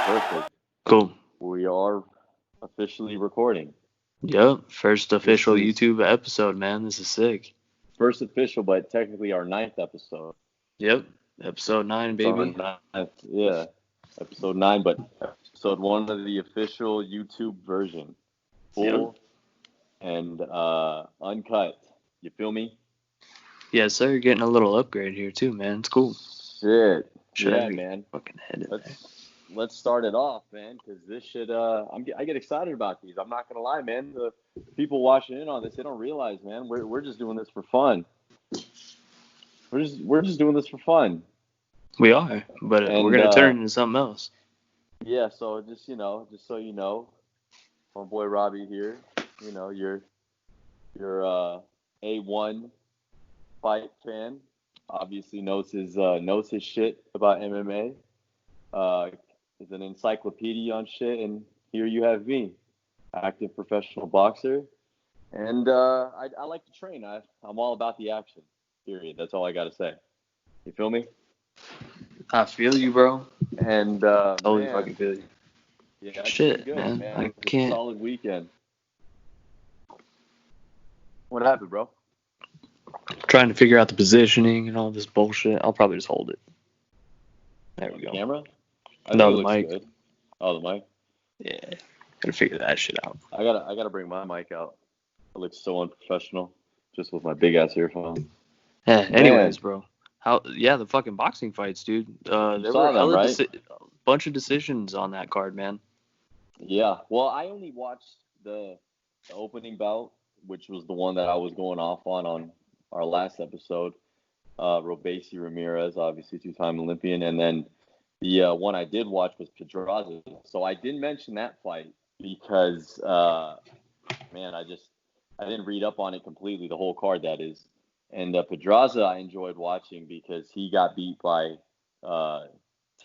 Perfect. Cool. We are officially recording. Yep. First official This is- YouTube episode, man. This is sick. First official, but technically our 9th episode. Yep. Episode 9, It's our baby. 9th, yeah. Episode 9, but episode 1 of the official YouTube version. Full and uncut. You feel me? Yes, sir. Getting a little upgrade here, too, man. It's cool. Shit. Should yeah, I be man. fucking head in there? Let's start it off, man, because this should. I get excited about these. I'm not gonna lie, man. The people watching in on this, they don't realize, man. We're just doing this for fun. We're just doing this for fun. We are, but And, we're going to turn it into something else. Yeah. So just so you know, my boy Robbie here. You know, your A1 fight fan. Obviously knows his shit about MMA. Is an encyclopedia on shit, and here you have me, active professional boxer, and I like to train. I'm all about the action. Period. That's all I gotta say. You feel me? I feel you, bro. And Totally man, fucking feel you. yeah, it's Shit, been good, man. I It's a can't. solid weekend. What happened, bro? Trying to figure out the positioning and all this bullshit. I'll probably just hold it. There we go. Camera? No, think the it looks mic. Good. Oh, the mic. Yeah. Gotta figure that shit out. I gotta bring my mic out. It looks so unprofessional, just with my big ass earphones. Yeah, anyways, bro. The fucking boxing fights, dude. There saw were them, right? a bunch of decisions on that card, man. Yeah. Well, I only watched the opening bout, which was the one that I was going off on our last episode. Robesi Ramirez, obviously 2-time Olympian, and then the one I did watch was Pedraza. So I didn't mention that fight because, man, I didn't read up on it completely, the whole card that is. And Pedraza I enjoyed watching because he got beat by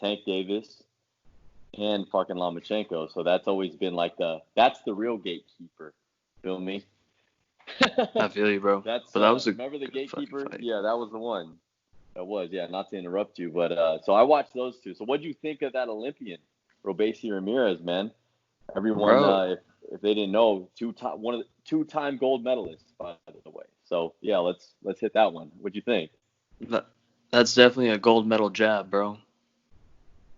Tank Davis and fucking Lomachenko. So that's always been like that's the real gatekeeper. Feel me? I feel you, bro. That's but that was a remember the good gatekeeper? fight. Yeah, that was the one. That was, yeah, not to interrupt you, but so I watched those two. So what'd you think of that Olympian, Robesi Ramirez, man? Everyone, Bro. if they didn't know, one of the two-time gold medalists, by the way. So yeah, let's hit that one. What'd you think? That's definitely a gold medal jab, bro.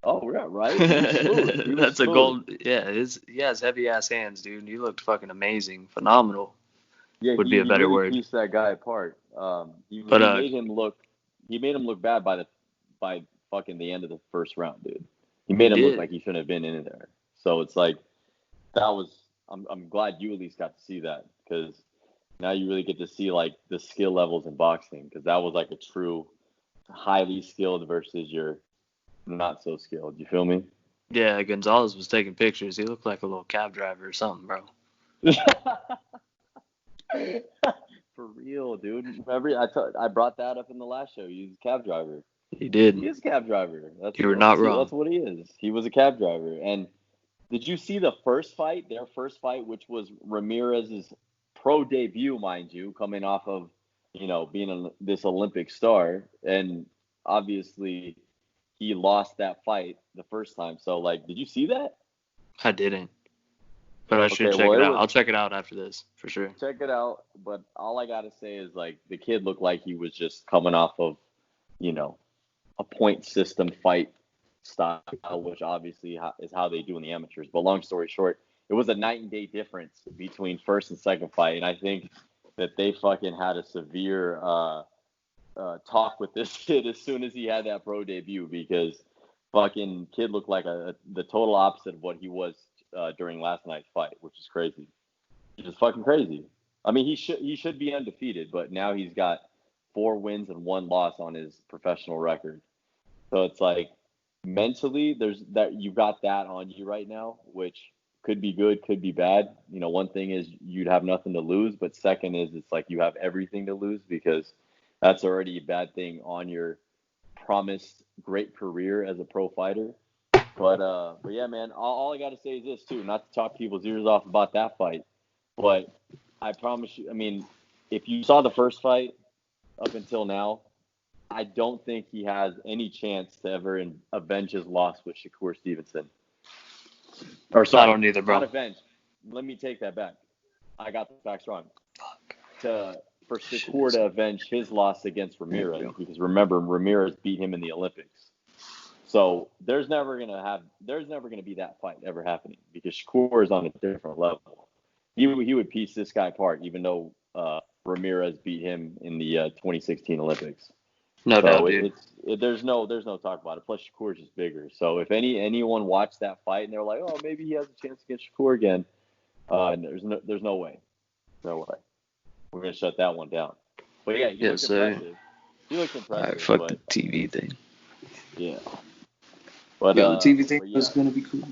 Oh, yeah, right. He was smooth. He was That's a smooth. gold. Yeah, he has heavy ass hands, dude. He looked fucking amazing, phenomenal. Yeah, would be a better really word. pieced that guy apart. He made him look bad by fucking the end of the first round, dude. He made him look like he shouldn't have been in there. So it's like I'm glad you at least got to see that, because now you really get to see like the skill levels in boxing, because that was like a true highly skilled versus your not so skilled. You feel me? Yeah, Gonzalez was taking pictures. He looked like a little cab driver or something, bro. For real, dude. Remember, I brought that up in the last show. He's a cab driver. He did. He is a cab driver. You were not wrong. That's what he is. He was a cab driver. And did you see the first fight, their first fight, which was Ramirez's pro debut, mind you, coming off of, being this Olympic star. And obviously, he lost that fight the first time. So, like, did you see that? I didn't. But I should check it out. I'll check it out after this, for sure. Check it out. But all I got to say is, like, the kid looked like he was just coming off of, a point system fight style, which obviously is how they do in the amateurs. But long story short, it was a night and day difference between first and second fight. And I think that they fucking had a severe talk with this kid as soon as he had that pro debut, because fucking kid looked like the total opposite of what he was during last night's fight, which is crazy. It's fucking crazy. I mean, he should be undefeated, but now he's got 4 wins and 1 loss on his professional record. So it's like, mentally, you got that on you right now, which could be good, could be bad. One thing is you'd have nothing to lose, but second is it's like you have everything to lose, because that's already a bad thing on your promised great career as a pro fighter. But yeah, man, all I got to say is this too, not to talk people's ears off about that fight, but I promise you, I mean, if you saw the first fight up until now, I don't think he has any chance to ever avenge his loss with Shakur Stevenson. Or sorry, I don't either, bro. not avenge. Let me take that back. I got the facts wrong. For Shakur to avenge his loss against Ramirez, because remember, Ramirez beat him in the Olympics. So there's never gonna be that fight ever happening because Shakur is on a different level. He would piece this guy apart, even though Ramirez beat him in the 2016 Olympics. No doubt, dude. There's no talk about it. Plus, Shakur's just bigger. So if anyone watched that fight and they're like, oh, maybe he has a chance against Shakur again, there's no way. No way. We're gonna shut that one down. But yeah, he looked impressive. He looked impressive. Alright, fuck the TV thing. Yeah. But the TV thing was gonna be cool.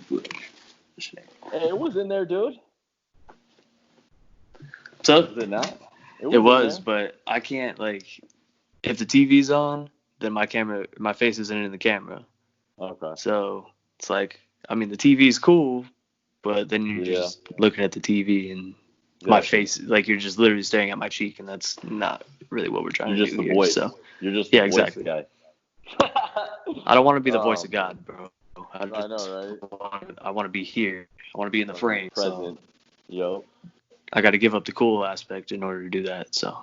Hey, it was in there, dude. So was it not? It was, but I can't if the TV's on, then my face isn't in the camera. Okay. So it's the TV's cool, but then you're just looking at the TV and my face, you're just literally staring at my cheek, and that's not really what we're trying to do here. Voice. So you're just the voice exactly. guy. I don't want to be the voice of God, bro. I know, right? I want to be here. I want to be in the frame. Present. So I got to give up the cool aspect in order to do that. So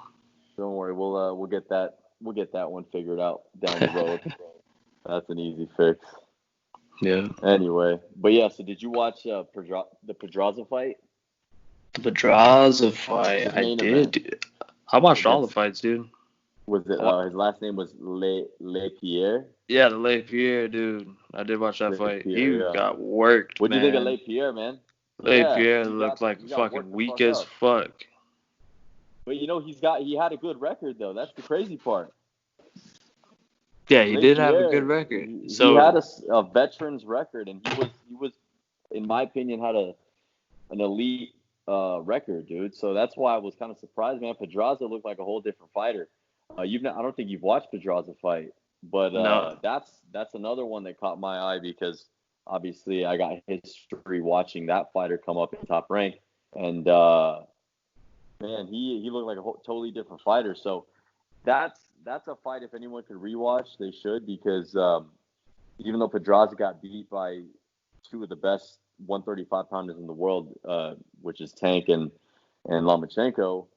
don't worry, we'll get that one figured out down the road. That's an easy fix. Yeah. Anyway, but yeah. So did you watch the Pedraza fight? The Pedraza fight, I did. I watched all the fights, dude. Was it his last name was Lepierre? Yeah, the Lepierre, dude. I did watch that fight. He got worked. What'd you think of Lepierre, man? Lepierre looked fucking weak as fuck. But he had a good record though. That's the crazy part. Yeah, he did have a good record. He had a veteran's record, and he was, in my opinion, had an elite record, dude. So that's why I was kind of surprised, man. Pedraza looked like a whole different fighter. I don't think you've watched Pedraza fight, but no. That's another one that caught my eye because obviously I got history watching that fighter come up in Top Rank, and man, he looked like a totally different fighter. So that's a fight if anyone could rewatch, they should, because even though Pedraza got beat by two of the best 135 pounders in the world, which is Tank and Lomachenko,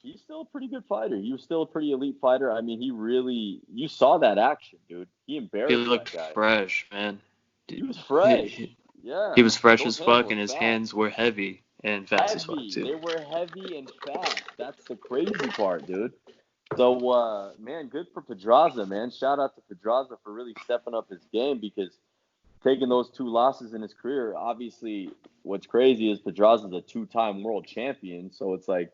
he's still a pretty good fighter. He was still a pretty elite fighter. I mean, you saw that action, dude. He embarrassed that guy. He looked fresh, man. He was fresh. Yeah. He was fresh as fuck, and his hands were heavy and fast as fuck, too. They were heavy and fast. That's the crazy part, dude. So, man, good for Pedraza, man. Shout out to Pedraza for really stepping up his game, because taking those two losses in his career, obviously what's crazy is Pedraza's a two-time world champion. So it's like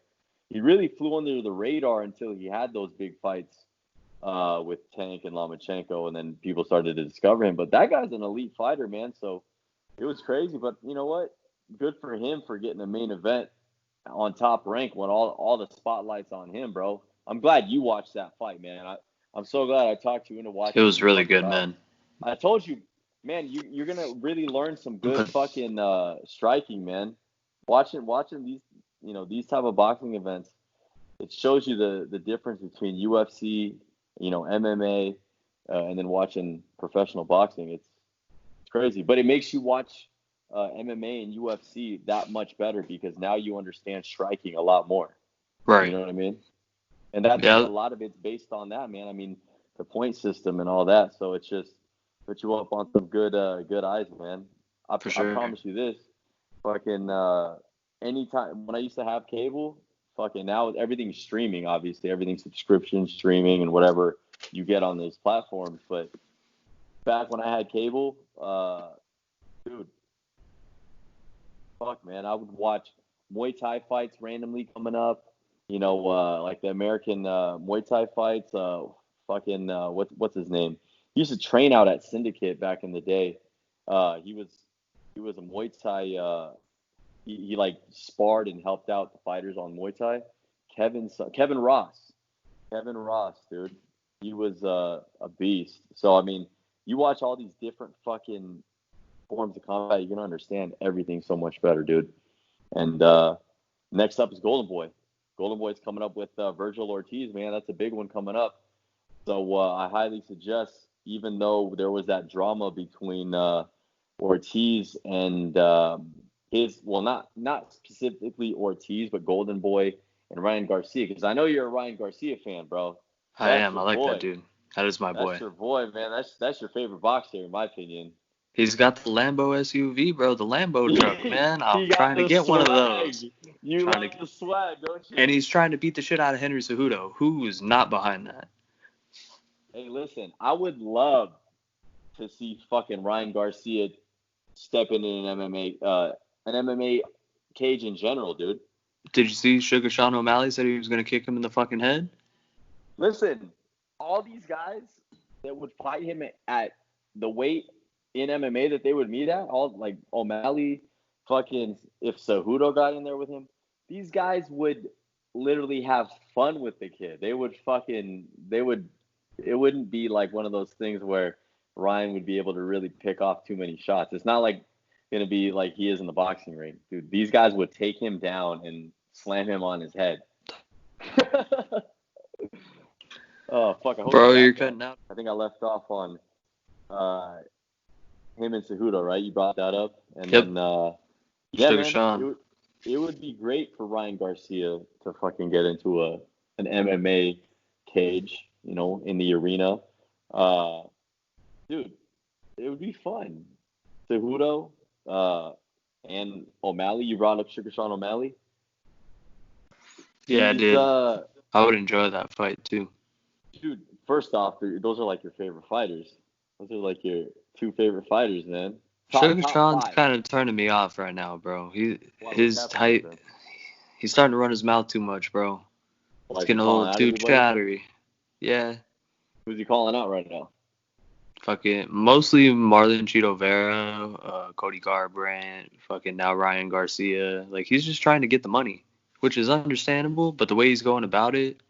he really flew under the radar until he had those big fights with Tank and Lomachenko, and then people started to discover him. But that guy's an elite fighter, man. So it was crazy. But you know what? Good for him for getting a main event on Top Rank when all the spotlight's on him, bro. I'm glad you watched that fight, man. I'm so glad I talked you into watching. It was really good, man. I told you, man, you're gonna really learn some good fucking striking, man. Watching these, these type of boxing events, it shows you the difference between UFC, MMA, and then watching professional boxing. It's crazy, but it makes you watch MMA and UFC that much better, because now you understand striking a lot more. Right. You know what I mean? And that's a lot of it's based on that, man. I mean, the point system and all that. So it's just put you up on some good eyes, man. I promise you this. Fucking anytime when I used to have cable, fucking now everything's streaming. Obviously, everything's subscription, streaming, and whatever you get on those platforms. But back when I had cable, dude, fuck, man, I would watch Muay Thai fights randomly coming up. Like the American Muay Thai fights. What's his name? He used to train out at Syndicate back in the day. He was a Muay Thai. He like sparred and helped out the fighters on Muay Thai. Kevin Ross, dude. He was a beast. So I mean, you watch all these different fucking forms of combat, you're gonna understand everything so much better, dude. And next up is Golden Boy. Golden Boy's coming up with Virgil Ortiz, man. That's a big one coming up. So I highly suggest, even though there was that drama between Ortiz and not specifically Ortiz, but Golden Boy and Ryan Garcia. Because I know you're a Ryan Garcia fan, bro. I That's am. your I like that boy. dude. That is my That's boy. your boy, man. That's your favorite boxer, in my opinion. He's got the Lambo SUV, bro. The Lambo truck, man. I'm He got trying to the get one of those. swag. You Trying like to, the swag, don't you? and he's trying to beat the shit out of Henry Cejudo, who's not behind that. Hey, listen, I would love to see fucking Ryan Garcia step into an MMA cage in general, dude. Did you see Sugar Sean O'Malley said he was gonna kick him in the fucking head? Listen, all these guys that would fight him at the weight in MMA that they would meet at, all like O'Malley, fucking if Cejudo got in there with him, these guys would literally have fun with the kid. It wouldn't be like one of those things where Ryan would be able to really pick off too many shots. It's not like going to be like he is in the boxing ring. Dude, these guys would take him down and slam him on his head. Oh, fuck. I hope Bro, you're cutting out. I think I left off on him and Cejudo, right? You brought that up. And Yep. then, Sugar man, Sean. it would be great for Ryan Garcia to fucking get into an MMA cage, in the arena. Dude, it would be fun. Cejudo and O'Malley. You brought up Sugar Sean O'Malley. Yeah, I did. I would enjoy that fight too. Dude, first off, those are like your favorite fighters. Those are like your two favorite fighters, man. Sugar Sean's kind of turning me off right now, bro. His height. He's starting to run his mouth too much, bro. It's getting a little too chattery. Yeah. Who's he calling out right now? Fucking mostly Marlon Chito Vera, Cody Garbrandt, fucking now Ryan Garcia. Like, he's just trying to get the money, which is understandable, but the way he's going about it,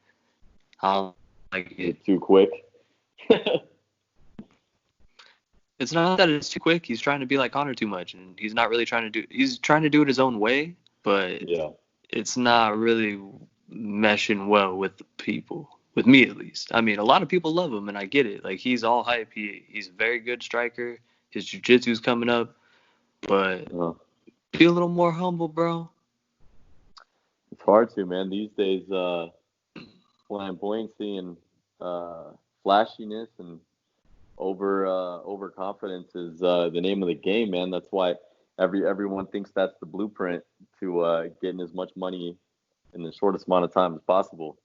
I don't like it. Too quick. It's not that it's too quick. He's trying to be like Conor too much, and he's not really trying to do. He's trying to do it his own way, but it's not really meshing well with the people. With me, at least. I mean, a lot of people love him, and I get it. Like, he's all hype. He's a very good striker. His jiu-jitsu's coming up. But be a little more humble, bro. It's hard to, man. These days, flamboyancy and flashiness and overconfidence is the name of the game, man. That's why everyone thinks that's the blueprint to getting as much money in the shortest amount of time as possible.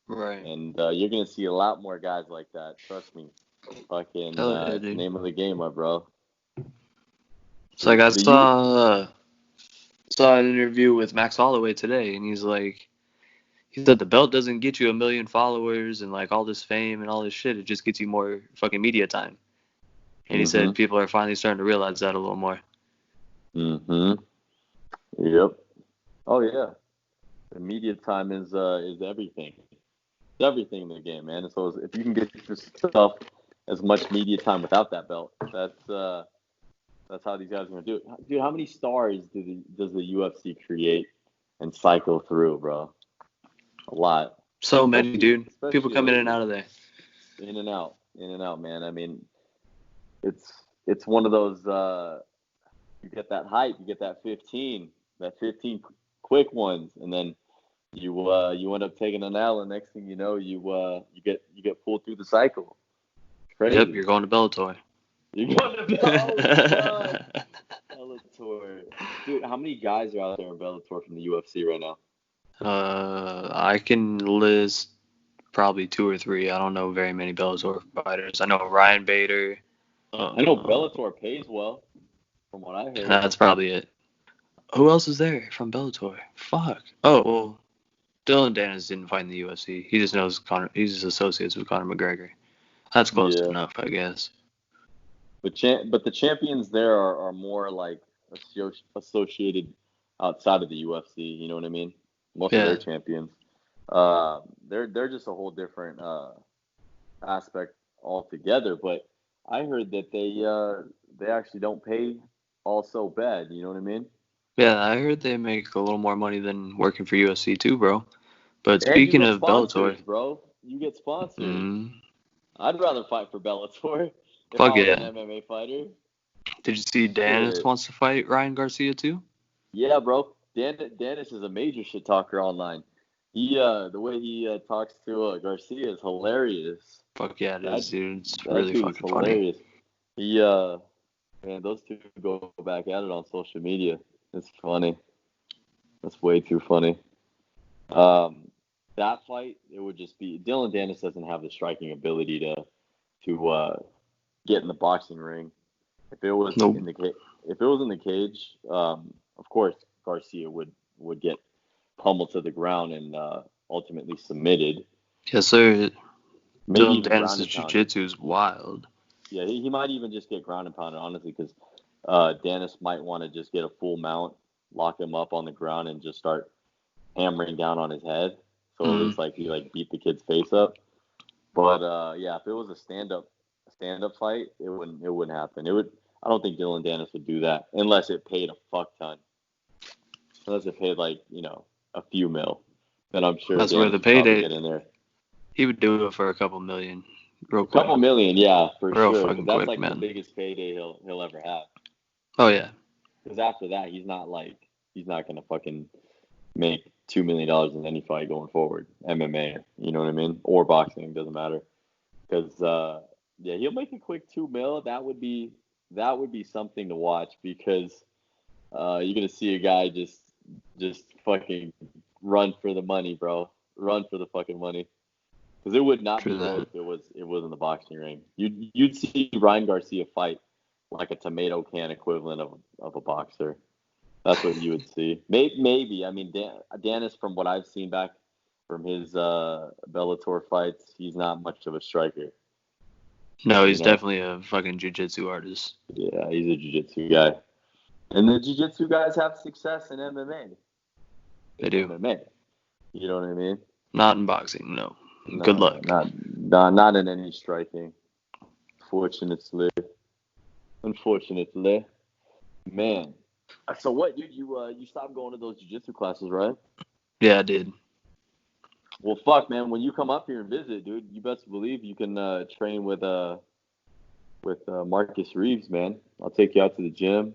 Right. And you're going to see a lot more guys like that. Trust me. Fucking name of the game, my bro. It's like I saw an interview with Max Holloway today, and he said the belt doesn't get you 1 million followers and like all this fame and all this shit. It just gets you more fucking media time. And he said people are finally starting to realize that a little more. Yep. Oh yeah. The media time is everything. It's everything in the game, man. And so if you can get yourself as much media time without that belt, that's how these guys are gonna do it. Dude, how many stars does the UFC create and cycle through, bro? A lot. So many, dude. People come in and out of there. In and out, man. I mean, it's one of those. You get that hype, you get that 15 quick ones, and then you end up taking an L, and next thing you know, you get pulled through the cycle. Crazy. Yep, you're going to Bellator. You're going to Bellator. Dude, how many guys are out there in Bellator from the UFC right now? I can list probably 2 or 3. I don't know very many Bellator fighters. I know Ryan Bader. I know Bellator pays well, from what I heard. That's probably it. Who else is there from Bellator? Fuck. Oh, well, Dylan Danis didn't fight in the UFC. He just knows Conor. He's just associates with Conor McGregor. That's close enough, I guess. But the champions there are more like associated outside of the UFC. You know what I mean? Most of their champions. They're just a whole different aspect altogether. But I heard that they actually don't pay all so bad. You know what I mean? Yeah, I heard they make a little more money than working for UFC too, bro. But speaking of Bellator, bro, you get sponsored. Mm-hmm. I'd rather fight for Bellator if Fuck I was an MMA fighter. Did you see Dennis wants to fight Ryan Garcia too? Yeah, bro. Dennis is a major shit talker online. The way he talks to Garcia is hilarious. Fuck yeah, it is, dude. It's that really dude is fucking hilarious. funny. Man, those two go back at it on social media. It's funny. That's way too funny. That fight, it would just be Dylan Dennis doesn't have the striking ability to get in the boxing ring. If it was in the cage, of course Garcia would get pummeled to the ground and ultimately submitted. Yes, sir. Maybe Dylan even Dennis' jiu-jitsu is wild. Yeah, he might even just get ground and pounded, honestly, because Dennis might want to just get a full mount, lock him up on the ground, and just start hammering down on his head. So it looks like he beat the kid's face up. But yeah, if it was a stand up fight, it wouldn't happen. I don't think Dylan Dennis would do that unless it paid a fuck ton. Unless it paid a few mil. Then I'm sure that's Dennis where the would probably payday. Get in there. He would do it for a couple million, real quick. A couple million, yeah, for real sure. Fucking That's quick, man. The biggest payday he'll ever have. Oh yeah. Because after that, he's not gonna fucking make $2 million in any fight going forward. MMA, you know what I mean, or boxing, doesn't matter. Because yeah, he'll make a quick $2 million. That would be something to watch because you're gonna see a guy just fucking run for the money, bro. Run for the fucking money. Because it would not be good if it was in the boxing ring. You'd see Ryan Garcia fight like a tomato can equivalent of a boxer. That's what you would see. Maybe. I mean, Dennis, from what I've seen back from his Bellator fights, he's not much of a striker. No, he's definitely a fucking jiu-jitsu artist. Yeah, he's a jiu-jitsu guy. And the jiu-jitsu guys have success in MMA. They do. MMA. You know what I mean? Not in boxing, no. Good luck. Not in any striking. Unfortunately. Man. So what, dude? You stopped going to those jiu-jitsu classes, right? Yeah, I did. Well, fuck, man. When you come up here and visit, dude, you best believe you can train with Marcus Reeves, man. I'll take you out to the gym.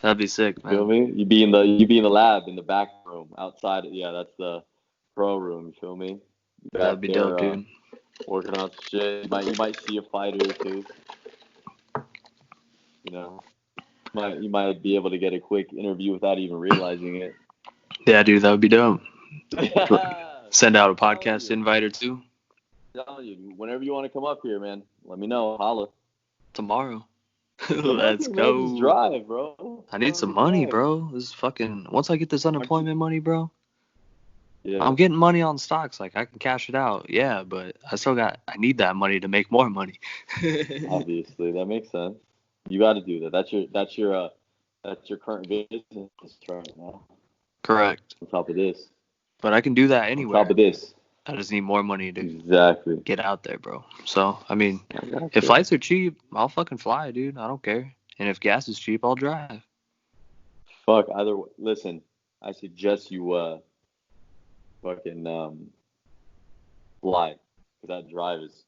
That'd be sick, man. Feel me? You be in the lab in the back room outside. Yeah, that's the pro room. You feel me? That'd be dope, dude. Working on shit. You might see a fighter or two. You know, you might be able to get a quick interview without even realizing it. Yeah, dude, that would be dope. Send out a podcast invite or two. I'm telling you, whenever you want to come up here, man, let me know. Holla. Tomorrow. Let's go. Man, just drive, bro. I need some money, bro. This is fucking. Once I get this unemployment money, bro. Yeah. I'm getting money on stocks. Like, I can cash it out. Yeah, but I need that money to make more money. Obviously, that makes sense. You got to do that. That's your current business right now. Correct. On top of this. But I can do that anywhere. On top of this. I just need more money to get out there, bro. So, I mean, if flights are cheap, I'll fucking fly, dude. I don't care. And if gas is cheap, I'll drive. Fuck, either way. Listen, I suggest you fucking fly. Because that drive is...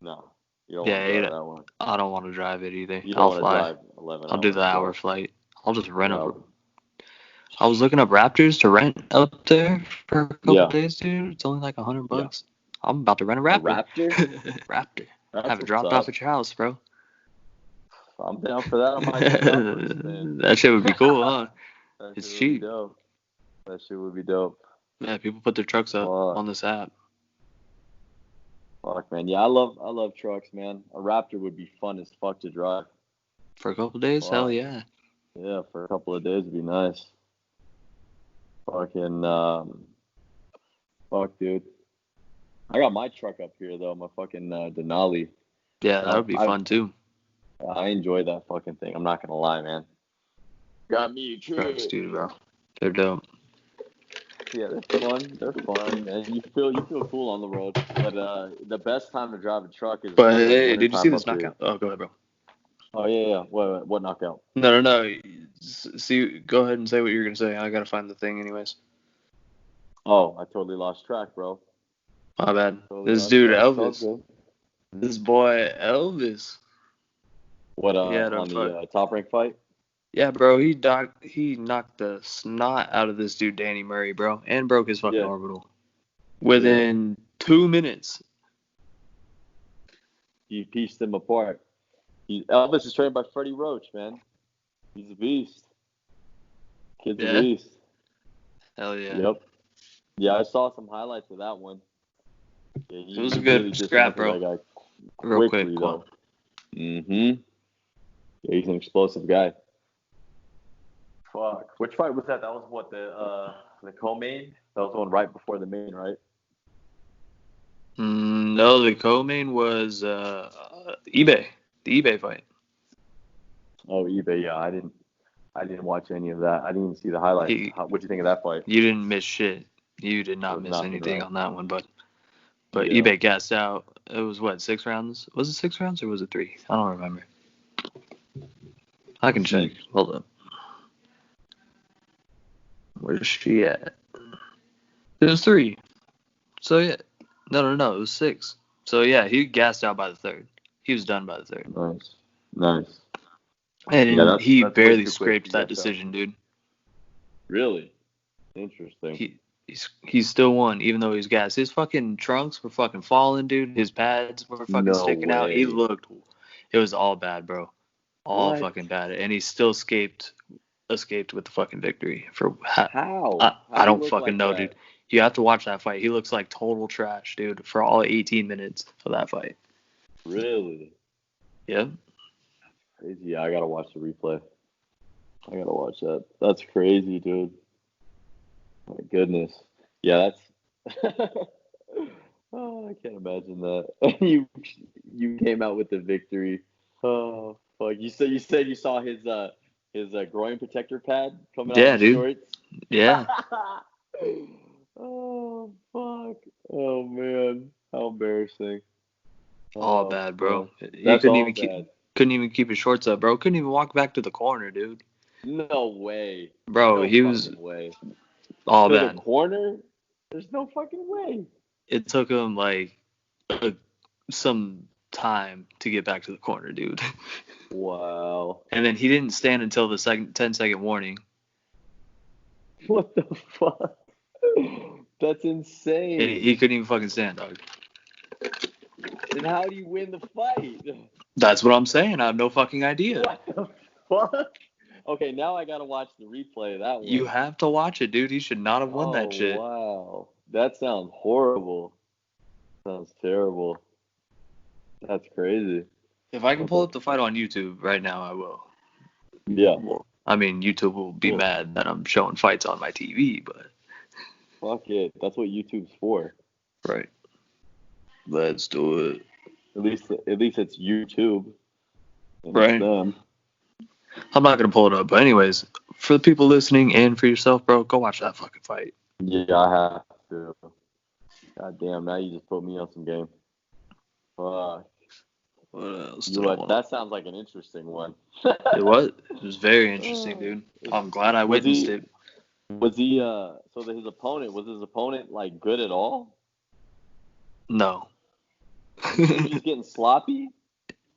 No. You don't want to drive that one. I don't want to drive it either. You don't want to drive 11 hours. I'll do the hour flight. I'll just rent a... I was looking up Raptors to rent up there for a couple days, dude. It's only like $100. Yeah. I'm about to rent a Raptor. A Raptor? Raptor. Have it dropped off at your house, bro. I'm down for that. I might that shit would be cool, huh? It's cheap. That shit would be dope. Yeah, people put their trucks up on this app. Fuck, man. Yeah, I love trucks, man. A Raptor would be fun as fuck to drive. For a couple of days? Hell yeah. Yeah, for a couple of days would be nice. Fucking, fuck, dude. I got my truck up here, though, my fucking Denali. Yeah, that would be fun, too. I enjoy that fucking thing. I'm not going to lie, man. Got me a trucks, dude, bro. They're dope. Yeah, they're fun. And you feel cool on the road. But the best time to drive a truck is... But, hey, did you see this knockout? Oh, go ahead, bro. Oh, yeah. What knockout? No. See, go ahead and say what you're going to say. I got to find the thing anyways. Oh, I totally lost track, bro. My bad. This dude, Elvis. This boy, Elvis. What He had a on the Top Rank fight? Yeah, bro. He knocked the snot out of this dude Danny Murray, bro, and broke his fucking Yeah. orbital within 2 minutes. He pieced him apart. Elvis is trained by Freddie Roach, man. He's a beast. Kid's a beast. Hell yeah. Yep. Yeah, I saw some highlights of that one. Yeah, It was a good scrap, bro. That guy Real quick. though. Yeah, he's an explosive guy. Fuck. Which fight was that? That was what, the co-main? That was the one right before the main, right? No, the co-main was eBay. The eBay fight. Oh, eBay. Yeah, I didn't watch any of that. I didn't even see the highlights. What'd you think of that fight? You didn't miss shit. You did not miss anything on that one, but yeah. eBay gassed out. It was what, 6 rounds? Was it 6 rounds or was it 3? I don't remember. I can check. Hold up. Where's she at? It was 3. So yeah. No. It was 6. So yeah, he gassed out by the 3rd. He was done by the 3rd. Nice. And he barely scraped that decision, dude. Really? Interesting. He still won, even though he was gassed. His fucking trunks were fucking falling, dude. His pads were fucking sticking out. It was all bad, bro. All fucking bad. And he still escaped with the fucking victory. How? I don't fucking know, dude. You have to watch that fight. He looks like total trash, dude, for all 18 minutes of that fight. Really? Yeah. Crazy. Yeah, I gotta watch the replay. I gotta watch that. That's crazy, dude. My goodness. Yeah, that's. Oh, I can't imagine that. You came out with the victory. Oh, fuck. You said you saw his groin protector pad coming out of his shorts. Yeah. Oh, fuck. Oh, man. How embarrassing. All bad, bro. He couldn't even keep his shorts up, bro. Couldn't even walk back to the corner, dude. No way. Bro, he was all bad. To the corner? There's no fucking way. It took him like some time to get back to the corner, dude. Wow. And then he didn't stand until the 10-second warning. What the fuck? That's insane. He couldn't even fucking stand, dog. Then how do you win the fight? That's what I'm saying. I have no fucking idea. What the fuck? Okay, now I gotta watch the replay of that one. You have to watch it, dude. He should not have won that shit. Wow. That sounds horrible. Sounds terrible. That's crazy. If I can pull up the fight on YouTube right now, I will. Yeah. Well, I mean, YouTube will be mad that I'm showing fights on my TV, but... Fuck it. That's what YouTube's for. Right. Let's do it. At least it's YouTube. Right. I'm not going to pull it up. But anyways, for the people listening and for yourself, bro, go watch that fucking fight. Yeah, I have to. God damn, now you just put me on some game. Fuck. What else? That sounds like an interesting one. It was very interesting, dude. I'm glad I witnessed it. Was he, was his opponent, like, good at all? No. He was just getting sloppy?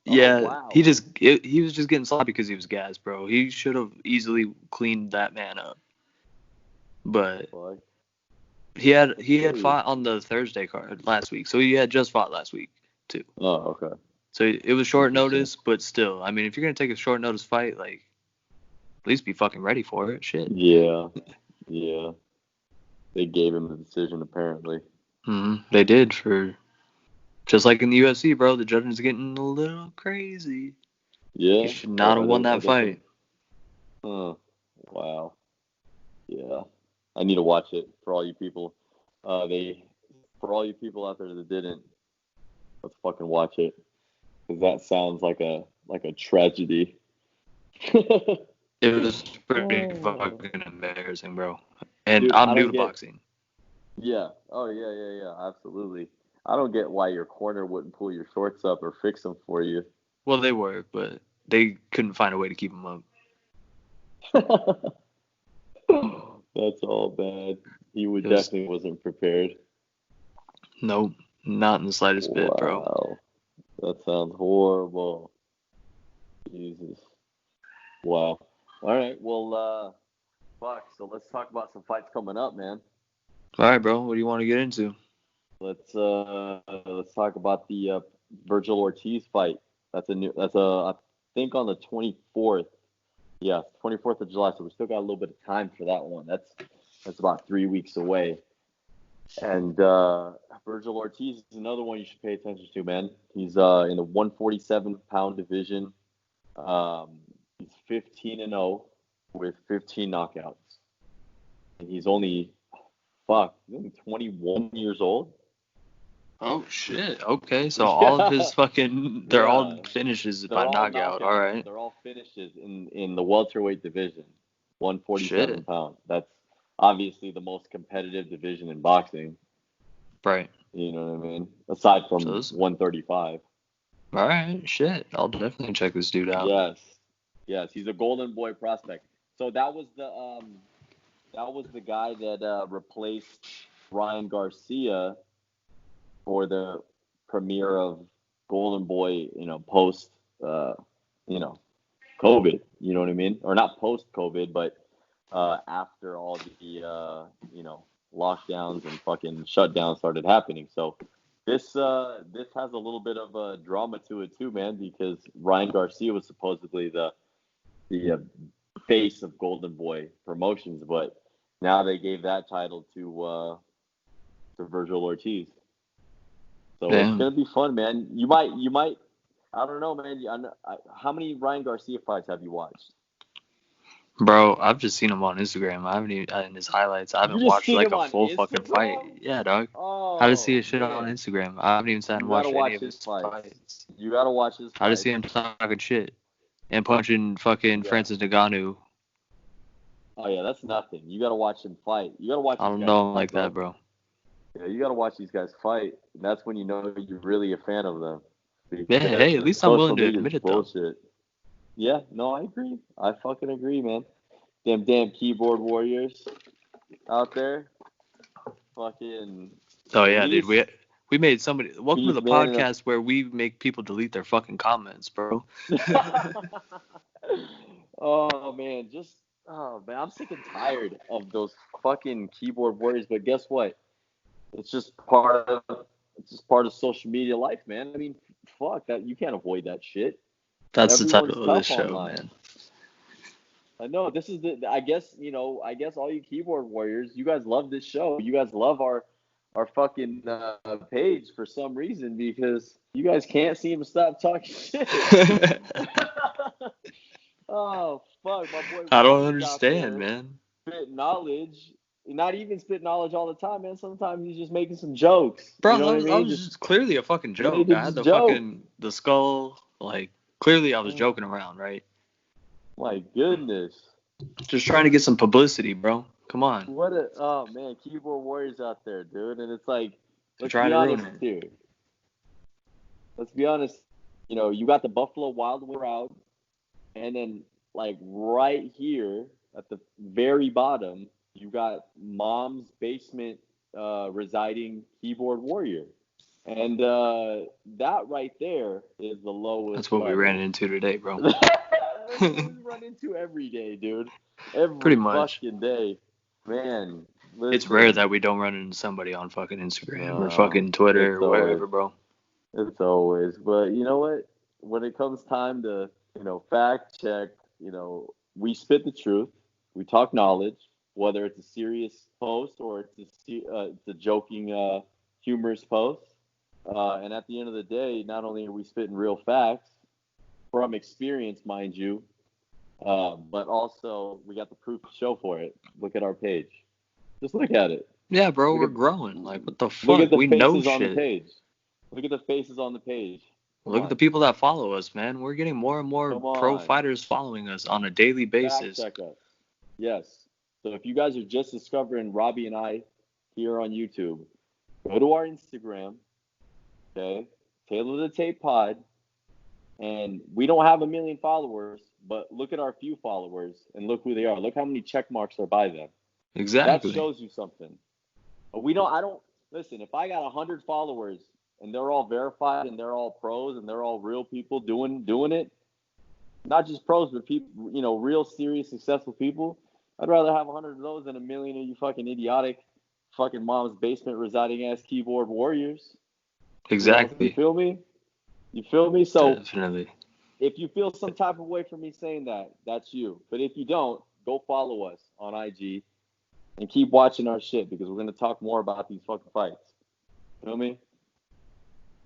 Yeah, wow. He was just getting sloppy because he was gassed, bro. He should have easily cleaned that man up. But he had fought on the Thursday card last week, so he had just fought last week too. Oh, okay. So it was short notice, but still, I mean, if you're gonna take a short notice fight, like, at least be fucking ready for it. Shit. Yeah. They gave him the decision apparently. They did just like in the UFC, bro. The judging's getting a little crazy. Yeah. He should not have won that fight. Wow. Yeah. I need to watch it for all you people. For all you people out there that didn't, let's fucking watch it. Because that sounds like a tragedy. It was pretty fucking embarrassing, bro. And dude, I'm new to boxing. Yeah. Oh, yeah. Absolutely. I don't get why your corner wouldn't pull your shorts up or fix them for you. Well, they were, but they couldn't find a way to keep them up. That's all bad. He definitely wasn't prepared. Nope, not in the slightest bit, bro. That sounds horrible. Jesus. Wow. All right. Well, fuck. So let's talk about some fights coming up, man. All right, bro. What do you want to get into? Let's talk about the Virgil Ortiz fight. I think on the 24th. Yeah, 24th of July. So we still got a little bit of time for that one. That's about 3 weeks away. And Virgil Ortiz is another one you should pay attention to, man. He's in the 147-pound division. He's 15-0 with 15 knockouts. And he's only 21 years old. Oh shit. Okay, so all of his they're all finishes by knockout. All right. They're all finishes in the welterweight division, 147 pounds. That's obviously the most competitive division in boxing. Right. You know what I mean? Aside from 135. All right, shit. I'll definitely check this dude out. Yes, he's a golden boy prospect. So that was the guy that replaced Ryan Garcia for the premiere of Golden Boy, post, COVID, you know what I mean? Or not post-COVID, but after all the, lockdowns and fucking shutdowns started happening. So this has a little bit of a drama to it too, man, because Ryan Garcia was supposedly the face of Golden Boy Promotions, but now they gave that title to Virgil Ortiz. So It's gonna be fun, man. You might. I don't know, man. How many Ryan Garcia fights have you watched? Bro, I've just seen him on Instagram. I haven't even in his highlights. I haven't watched like a full fucking fight. Yeah, dog. Oh, I just see his shit on Instagram. I haven't even sat and watched any of his fights. You gotta watch his fights. I just see him talking shit and punching fucking Francis Ngannou. Oh yeah, that's nothing. You gotta watch him fight. You gotta watch. I don't know him like that, bro. Yeah, you gotta watch these guys fight. And that's when you know you're really a fan of them. Yeah, hey, at least I'm willing to admit it, though. Yeah, no, I agree. I fucking agree, man. Them damn keyboard warriors out there. Fucking. Oh yeah, dude. We made somebody. Welcome to the podcast where we make people delete their fucking comments, bro. Oh man, I'm sick and tired of those fucking keyboard warriors. But guess what? It's just part of social media life, man. I mean, fuck that. You can't avoid that shit. That's the title of this show, man. I know. This is I guess all you keyboard warriors, you guys love this show. You guys love our fucking page for some reason because you guys can't seem to stop talking shit. Oh fuck, my boy. I don't understand, man. Spit knowledge. Not even spit knowledge all the time, man. Sometimes he's just making some jokes. Bro, you know I was just clearly a fucking joke. I had the skull, like, clearly I was joking around, right? My goodness. Just trying to get some publicity, bro. Come on. Oh man, keyboard warriors out there, dude. And it's like, let's be honest here. Let's be honest. You got the Buffalo Wild Wings crowd, and then like right here at the very bottom, you got mom's basement residing keyboard warrior. And that right there is the lowest. That's what we ran into today, bro. That's what we run into every day, dude. Pretty much. Fucking day. Man. Listen. It's rare that we don't run into somebody on fucking Instagram or fucking Twitter or wherever, bro. It's always. But you know what? When it comes time to, fact check, we spit the truth. We talk knowledge. Whether it's a serious post or it's a joking, humorous post. And at the end of the day, not only are we spitting real facts from experience, mind you, but also we got the proof to show for it. Look at our page. Just look at it. Yeah, bro, we're growing. Like, what the fuck? We know shit. On the page. Look at the faces on the page. Look at the people that follow us, man. We're getting more and more pro fighters following us on a daily basis. Fact check us. Yes. So if you guys are just discovering Robbie and I here on YouTube, go to our Instagram, okay, Taylor the Tape Pod, and we don't have 1 million followers, but look at our few followers and look who they are. Look how many check marks are by them. Exactly. That shows you something. Listen, if I got 100 followers and they're all verified and they're all pros and they're all real people doing it, Not just pros, but people, real serious, successful people. I'd rather have 100 of those than a million of you fucking idiotic, fucking mom's basement residing ass keyboard warriors. Exactly. You feel me? You feel me? So definitely. If you feel some type of way for me saying that, that's you. But if you don't, go follow us on IG and keep watching our shit because we're gonna talk more about these fucking fights. Feel me?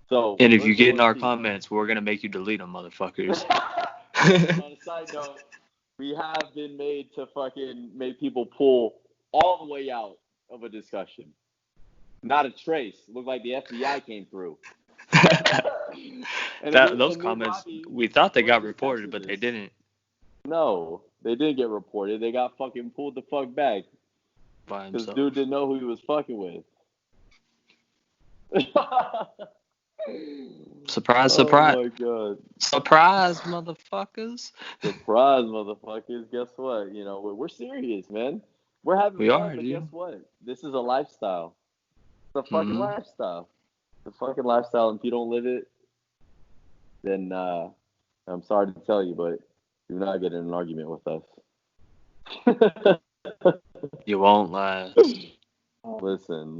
So. And if you get in our comments, we're gonna make you delete them, motherfuckers. On a side note, we have been made to fucking make people pull all the way out of a discussion. Not a trace. It looked like the FBI came through. Those comments, we thought they got reported, but they didn't. No, they didn't get reported. They got fucking pulled the fuck back. By himself. Because dude didn't know who he was fucking with. Surprise, surprise. Oh my god. Surprise, motherfuckers. Surprise, motherfuckers. Guess what? We're serious, man. We're having fun, but guess what? This is a lifestyle. It's a fucking lifestyle. It's a fucking lifestyle, and if you don't live it, then I'm sorry to tell you, but do not get in an argument with us. You won't last. Listen.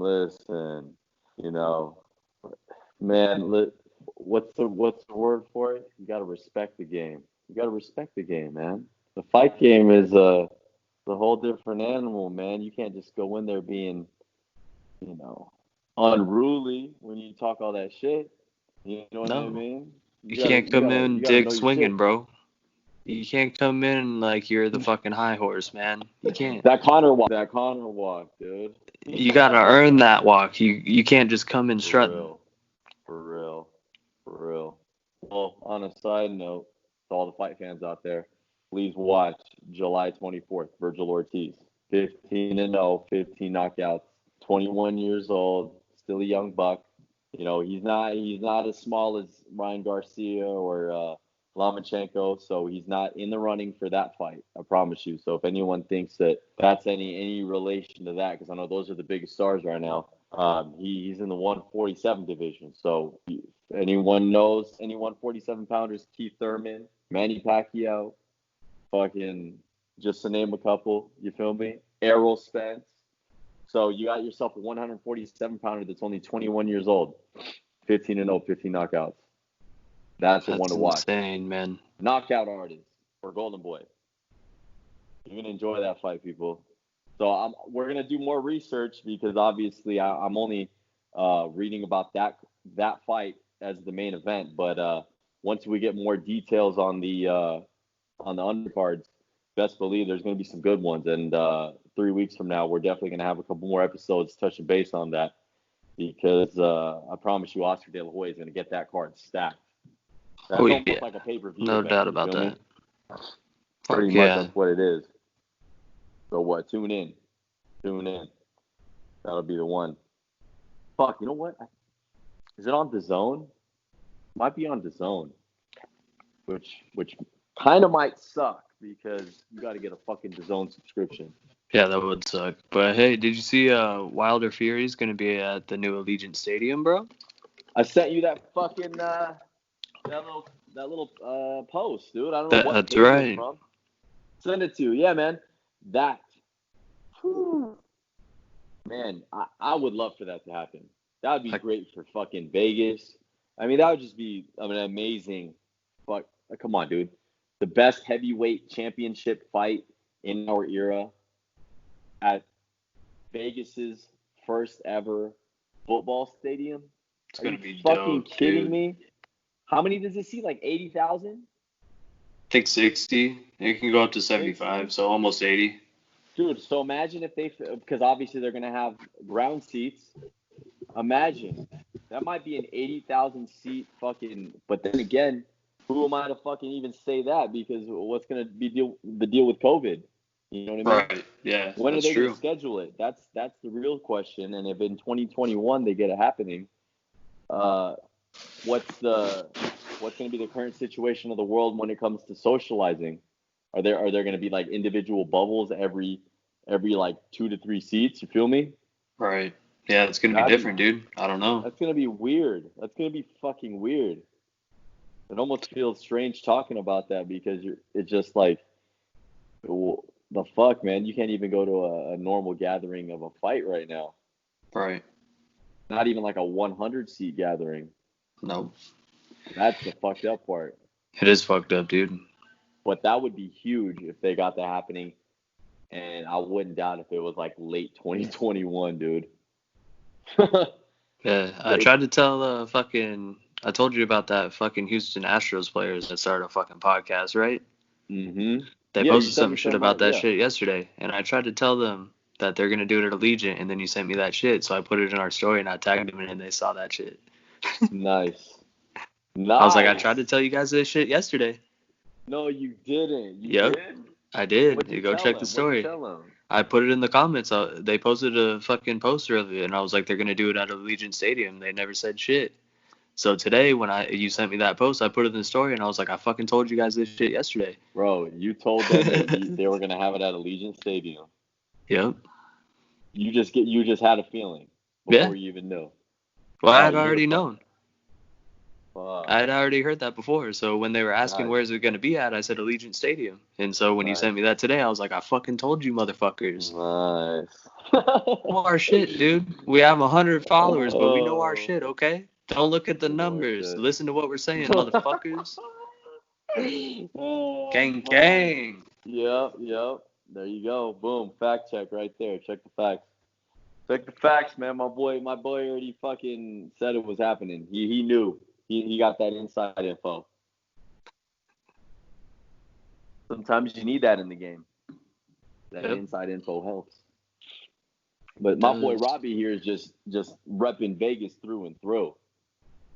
Man, what's the word for it? You gotta respect the game. You gotta respect the game, man. The fight game is a whole different animal, man. You can't just go in there being, unruly when you talk all that shit. You know what I mean? You can't come in dick swinging, bro. You can't come in like you're the fucking high horse, man. You can't. That Connor walk, dude. You gotta earn that walk. You can't just come in strutting. For real. Well, on a side note, to all the fight fans out there, please watch July 24th, Virgil Ortiz. 15-0, 15 knockouts, 21 years old, still a young buck. He's not as small as Ryan Garcia or Lomachenko, so he's not in the running for that fight. I promise you. So if anyone thinks that that's any relation to that, because I know those are the biggest stars right now, he's in the 147 division. So if anyone knows any 147 pounders, Keith Thurman, Manny Pacquiao, fucking just to name a couple, you feel me? Errol Spence. So you got yourself a 147 pounder that's only 21 years old, 15-0, 15 knockouts. That's the one to watch. Insane, man. Knockout artist or Golden Boy. You're gonna enjoy that fight, people. So we're gonna do more research because obviously I'm only reading about that fight as the main event. But once we get more details on the undercards, best believe there's gonna be some good ones. And 3 weeks from now, we're definitely gonna have a couple more episodes touching base on that because I promise you, Oscar De La Hoya is gonna get that card stacked. That's almost like a pay-per-view. No doubt about that. Pretty much that's what it is. So what? Tune in. That'll be the one. Fuck, you know what? Is it on DAZN? Might be on DAZN. Which kind of might suck because you got to get a fucking DAZN subscription. Yeah, that would suck. But hey, did you see Wilder Fury's going to be at the new Allegiant Stadium, bro? I sent you that fucking that little post, dude. I don't know what that's right. From. Send it to you. Yeah, man. That. Whew. Man, I would love for that to happen. That would be great for fucking Vegas. I mean, that would just be an amazing. Fuck, come on, dude. The best heavyweight championship fight in our era at Vegas's first ever football stadium. It's gonna be fucking dope, kidding dude. Me? How many does it seat? Like 80,000? I think 60. It can go up to 75, 60? So almost 80. Dude, so imagine if because obviously they're going to have ground seats. Imagine. That might be an 80,000 seat fucking, but then again, who am I to fucking even say that? Because what's going to be the deal with COVID? You know what I mean? Right, yeah, when are they going to schedule it? That's the real question. And if in 2021 they get it happening, what's going to be the current situation of the world when it comes to socializing? Are there going to be like individual bubbles every like 2 to 3 seats? You feel me? Right. Yeah, it's going to be different, dude. I don't know. That's going to be weird. That's going to be fucking weird. It almost feels strange talking about that because it's just like, the fuck, man. You can't even go to a normal gathering of a fight right now. Right. Not even like a 100 seat gathering. Nope. That's the fucked up part. It is fucked up, dude. But that would be huge if they got that happening. And I wouldn't doubt if it was like late 2021, dude. Yeah, I tried to tell I told you about that fucking Houston Astros players that started a fucking podcast, right? Mm-hmm. They posted some shit about that shit yesterday, and I tried to tell them that they're gonna do it at Allegiant, and then you sent me that shit, so I put it in our story and I tagged them, and they saw that shit. Nice. I was like, I tried to tell you guys this shit yesterday. No, you didn't. Yep, did? I did. What'd you go check the story. I put it in the comments. They posted a fucking poster of it, and I was like, they're gonna do it at Allegiant Stadium. They never said shit. So today, when you sent me that post, I put it in the story, and I was like, I fucking told you guys this shit yesterday. Bro, you told them that they were gonna have it at Allegiant Stadium. Yep. You just had a feeling before you even knew. Well, I had already known. I had already heard that before. So when they were asking where's it going to be at, I said Allegiant Stadium. And so when you sent me that today, I was like, I fucking told you, motherfuckers. Nice. Know our shit, dude. We have 100 followers, but we know our shit, okay? Don't look at the numbers. Listen to what we're saying, motherfuckers. Gang, gang. Yep. There you go. Boom. Fact check right there. Check the facts. Check the facts, man. My boy already fucking said it was happening. He knew. He got that inside info. Sometimes you need that in the game. That inside info helps. But my boy Robbie here is just repping Vegas through and through.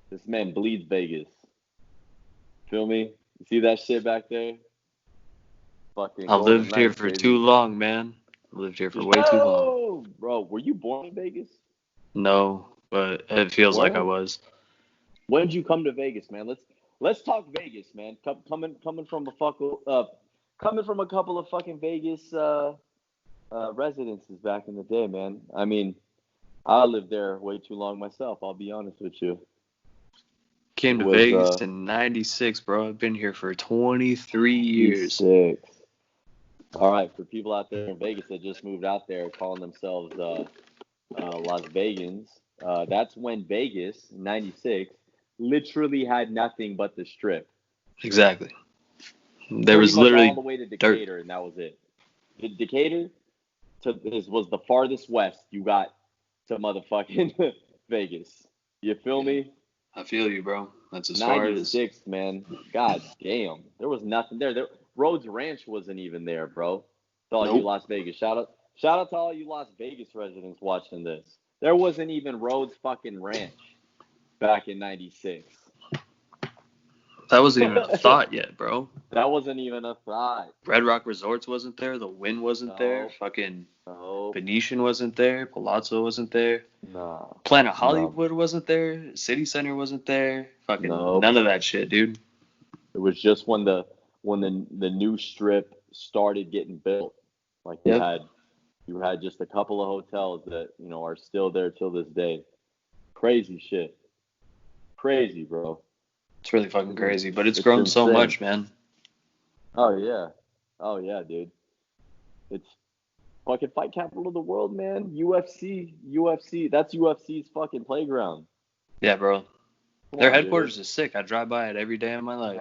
This man bleeds Vegas. Feel me? You see that shit back there? Fucking. I lived here for too long, man. I lived here for way too long. Bro, were you born in Vegas? No, but it feels like I was. When did you come to Vegas, man? Let's talk Vegas, man. Coming from a couple of fucking Vegas residences back in the day, man. I mean, I lived there way too long myself. I'll be honest with you. Came to Vegas in '96, bro. I've been here for 23 years. 96. All right, for people out there in Vegas that just moved out there calling themselves Las Vegans, that's when Vegas, '96, literally had nothing but the Strip. Exactly. There was literally all the way to Decatur, and that was it. Decatur was the farthest west you got to motherfucking Vegas. You feel me? I feel you, bro. That's as far as 96, man. God damn, there was nothing there. Rhodes Ranch wasn't even there, bro. To all you Las Vegas, shout out to all you Las Vegas residents watching this. There wasn't even Rhodes fucking Ranch back in '96. That wasn't even a thought yet, bro. That wasn't even a thought. Red Rock Resorts wasn't there. The Wynn wasn't there. Fucking Venetian wasn't there. Palazzo wasn't there. No. Planet Hollywood wasn't there. City Center wasn't there. Fucking none of that shit, dude. It was just when the new strip started getting built. Like you had just a couple of hotels that, are still there till this day. Crazy shit. Crazy, bro. It's really fucking crazy, but it's grown so much, man. Oh yeah, dude. It's fucking fight capital of the world, man. UFC. That's UFC's fucking playground. Yeah, bro. Their headquarters is sick. I drive by it every day of my life.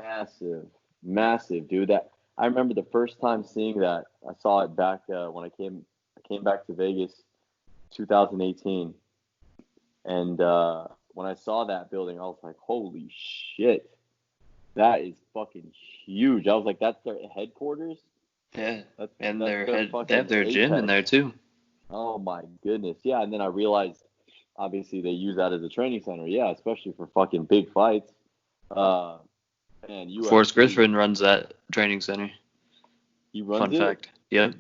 Massive, dude. That I remember the first time seeing that. I saw it back when I came back to Vegas, 2018, and when I saw that building, I was like, holy shit, that is fucking huge. I was like, that's their headquarters? Yeah, and they have their gym in there too. Oh my goodness, yeah. And then I realized, obviously, they use that as a training center. Yeah, especially for fucking big fights. And Forrest Griffin runs that training center. He runs it? Fun fact. Yep.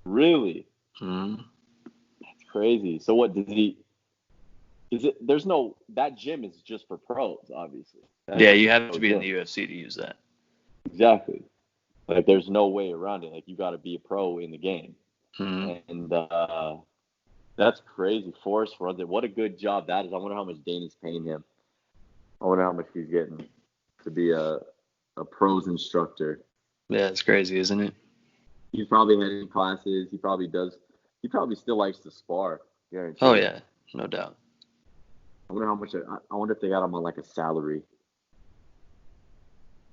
Really? Hmm. That's crazy. So what does he? That gym is just for pros, obviously. You have to be in the UFC to use that. Exactly. Like, there's no way around it. Like, you got to be a pro in the game. Mm-hmm. And that's crazy. Forrest runs it. What a good job that is. I wonder how much Dana's paying him. I wonder how much he's getting. to be a pros instructor. Yeah, it's crazy, isn't it? He's probably had any classes. He probably does. He probably still likes to spar. Guaranteed. Oh yeah, no doubt. I wonder how much. I wonder if they got him on like a salary,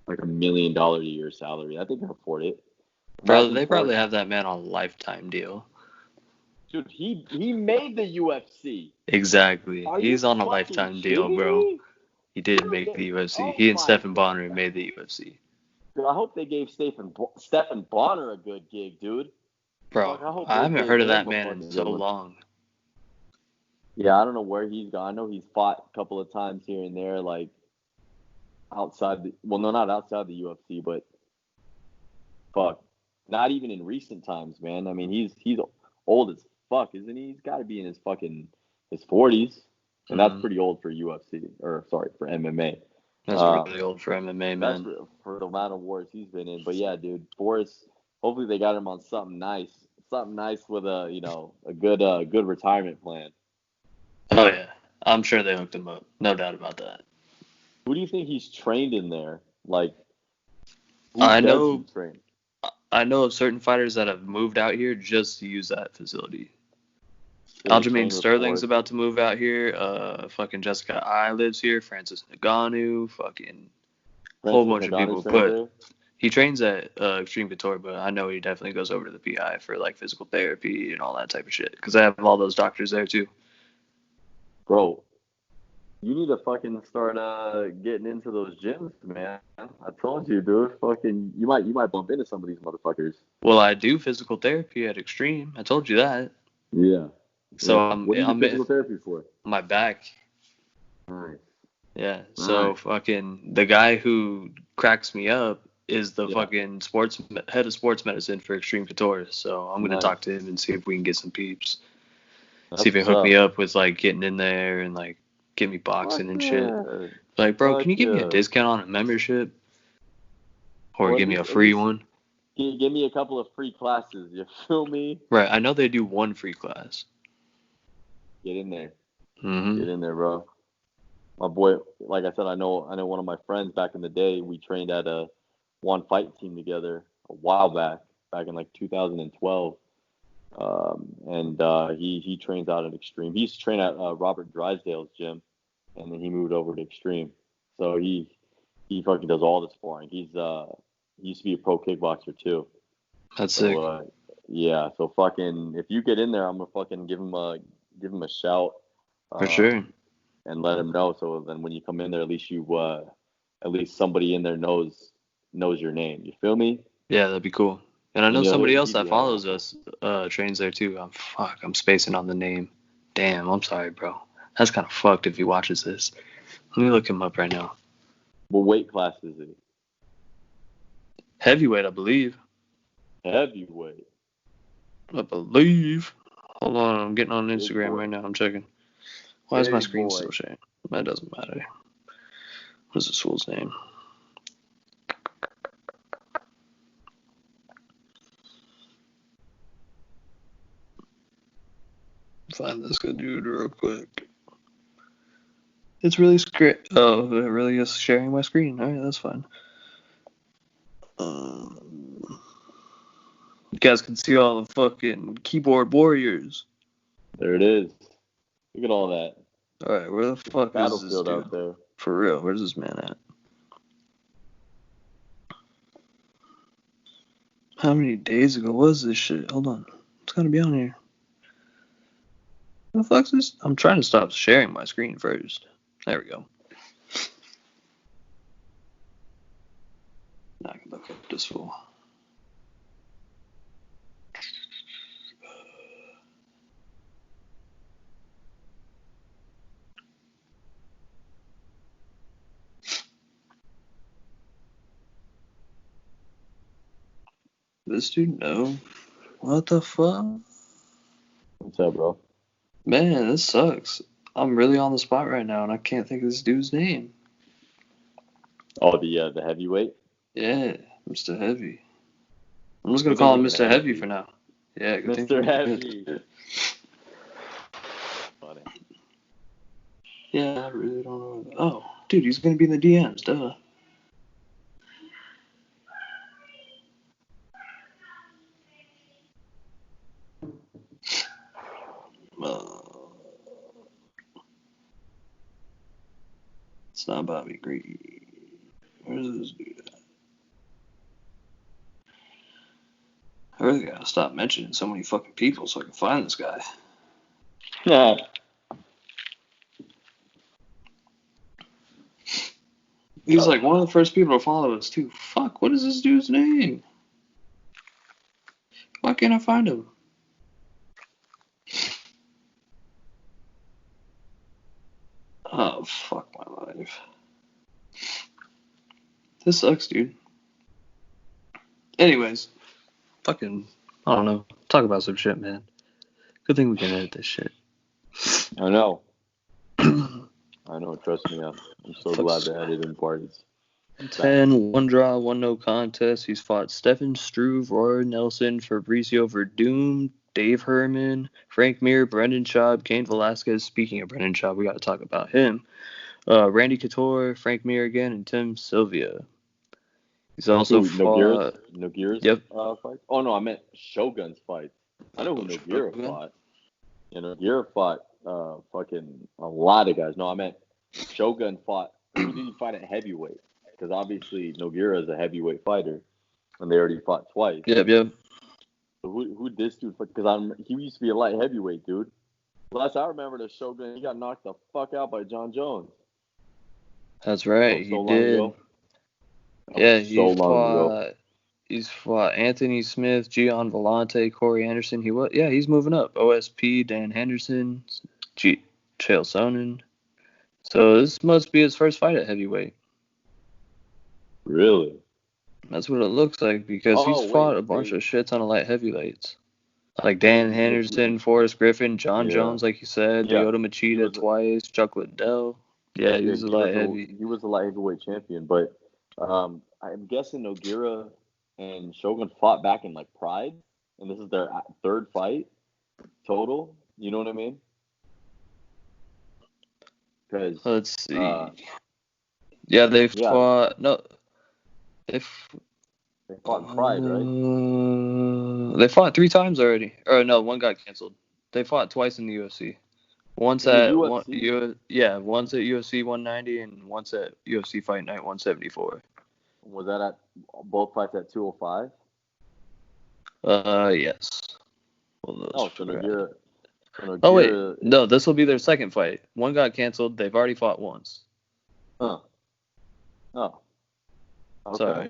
like $1 million a year salary. I think they can afford it. Bro, they probably have that man on a lifetime deal. Dude, he made the UFC. Exactly. He's on a lifetime deal, bro. He did make the UFC. He and Stephen Bonner made the UFC. Dude, I hope they gave Stephen Bonner a good gig, dude. Bro, I haven't heard of that man in so long. Yeah, I don't know where he's gone. I know he's fought a couple of times here and there, like outside the. Well, no, not outside the UFC, but fuck, not even in recent times, man. I mean, he's old as fuck, isn't he? He's got to be in his 40s, and that's pretty old for UFC, or sorry, for MMA. That's really old for MMA, man. That's for the amount of wars he's been in. But yeah, dude, Forrest. Hopefully they got him on something nice with a good retirement plan. Oh yeah, I'm sure they hooked him up, no doubt about that. Who do you think he's trained in there? Like, I know of certain fighters that have moved out here just to use that facility. Aljamain Sterling's about to move out here. Fucking Jessica I lives here. Francis Ngannou. Fucking whole bunch of people. But he trains at Extreme Couture, but I know he definitely goes over to the PI for like physical therapy and all that type of shit. Because I have all those doctors there too. Bro, you need to fucking start getting into those gyms, man. I told you, dude. Fucking, you might bump into some of these motherfuckers. Well, I do physical therapy at Extreme. I told you that. Yeah. So yeah. What do you do physical therapy for? My back. Nice. Yeah. So fucking the guy who cracks me up is the fucking head of sports medicine for Extreme Couture. So I'm gonna talk to him and see if we can get some peeps. See if he can hook me up with like getting in there and like get me boxing and shit. Like, bro, can you give me a discount on a membership? Or give me a free one? Give me a couple of free classes. You feel me? Right. I know they do one free class. Get in there. Mm-hmm. Get in there, bro. My boy, like I said, I know one of my friends back in the day. We trained at a one fight team together a while back in like 2012. He trains out at Extreme. He used to train at Robert Drysdale's gym, and then he moved over to Extreme. So he fucking does all the sparring. He used to be a pro kickboxer too. That's sick. Yeah. So fucking, if you get in there, I'm gonna fucking give him a shout. For sure. And let him know. So then when you come in there, at least somebody in there knows your name. You feel me? Yeah, that'd be cool. And I know somebody else that follows us trains there too. I'm spacing on the name. Damn, I'm sorry, bro. That's kind of fucked if he watches this. Let me look him up right now. What weight class is it? Heavyweight, I believe. Heavyweight? I believe. Hold on, I'm getting on Instagram right now. I'm checking. Why is my screen still sharing? That doesn't matter. What's this fool's name? Find this good dude real quick. It's really Oh, it really is sharing my screen. All right, that's fine. You guys can see all the fucking keyboard warriors. There it is. Look at all that. All right, where the fuck is this dude? Out there. For real, where's this man at? How many days ago was this shit? Hold on. It's gotta be on here. What the fuck's this? I'm trying to stop sharing my screen first. There we go. Now I can look up this fool. This dude, no. What the fuck? What's up, bro? Man, this sucks. I'm really on the spot right now, and I can't think of this dude's name. Oh, the heavyweight? Yeah, Mr. Heavy. I'm just gonna call him Mr. Heavy for now. Yeah, Mr. Heavy. Funny. Yeah, I really don't know. Oh, dude, he's gonna be in the DMs, duh. It's not Bobby Green. Where's this dude at? I really gotta stop mentioning so many fucking people so I can find this guy. Yeah. He's like one of the first people to follow us too. Fuck, what is this dude's name? Why can't I find him? Oh, fuck my life. This sucks, dude. Anyways, fucking, I don't know. Talk about some shit, man. Good thing we can edit this shit. I know. I know. Trust me. I'm so glad the editing part is 10, 1 draw, 1 no contest. He's fought Stefan Struve, Roy Nelson, Fabricio Verdum, Dave Herman, Frank Mir, Brendan Schaub, Cain Velasquez. Speaking of Brendan Schaub, we got to talk about him. Randy Couture, Frank Mir again, and Tim Sylvia. He's also fought... Nogueira's yep. Fight? Oh, no, I meant Shogun's fight. I know who Nogueira fought. Yeah, Nogueira fought fucking a lot of guys. No, I meant Shogun fought... Who did he fight at heavyweight? Because obviously Nogueira is a heavyweight fighter, and they already fought twice. Yep. So who this dude fought? Because he used to be a light heavyweight, dude. Last I remember, the Shogun, he got knocked the fuck out by John Jones. That's right, he did. Yeah, he's fought Anthony Smith, Gian Vellante, Corey Anderson. He's moving up. OSP, Dan Henderson, Chael Sonnen. So this must be his first fight at heavyweight. Really? That's what it looks like because he's fought a bunch of shit ton of light heavyweights. Like Dan Henderson, Forrest Griffin, John Jones, like you said, Lyoto Machida twice, Chuck Liddell. Yeah, he was a light heavy. He was a light heavyweight champion, but I'm guessing Nogueira and Shogun fought back in like Pride, and this is their third fight total. You know what I mean? Because let's see. They fought. No, they fought in Pride, right? They fought 3 times already. Or no, one got canceled. They fought twice in the UFC. Once at once at UFC 190 and once at UFC Fight Night 174. Was that at both fights at 205? Yes. So Nogueira. Oh wait, no, this will be their second fight. One got canceled. They've already fought once. Huh. Oh. Okay. Sorry.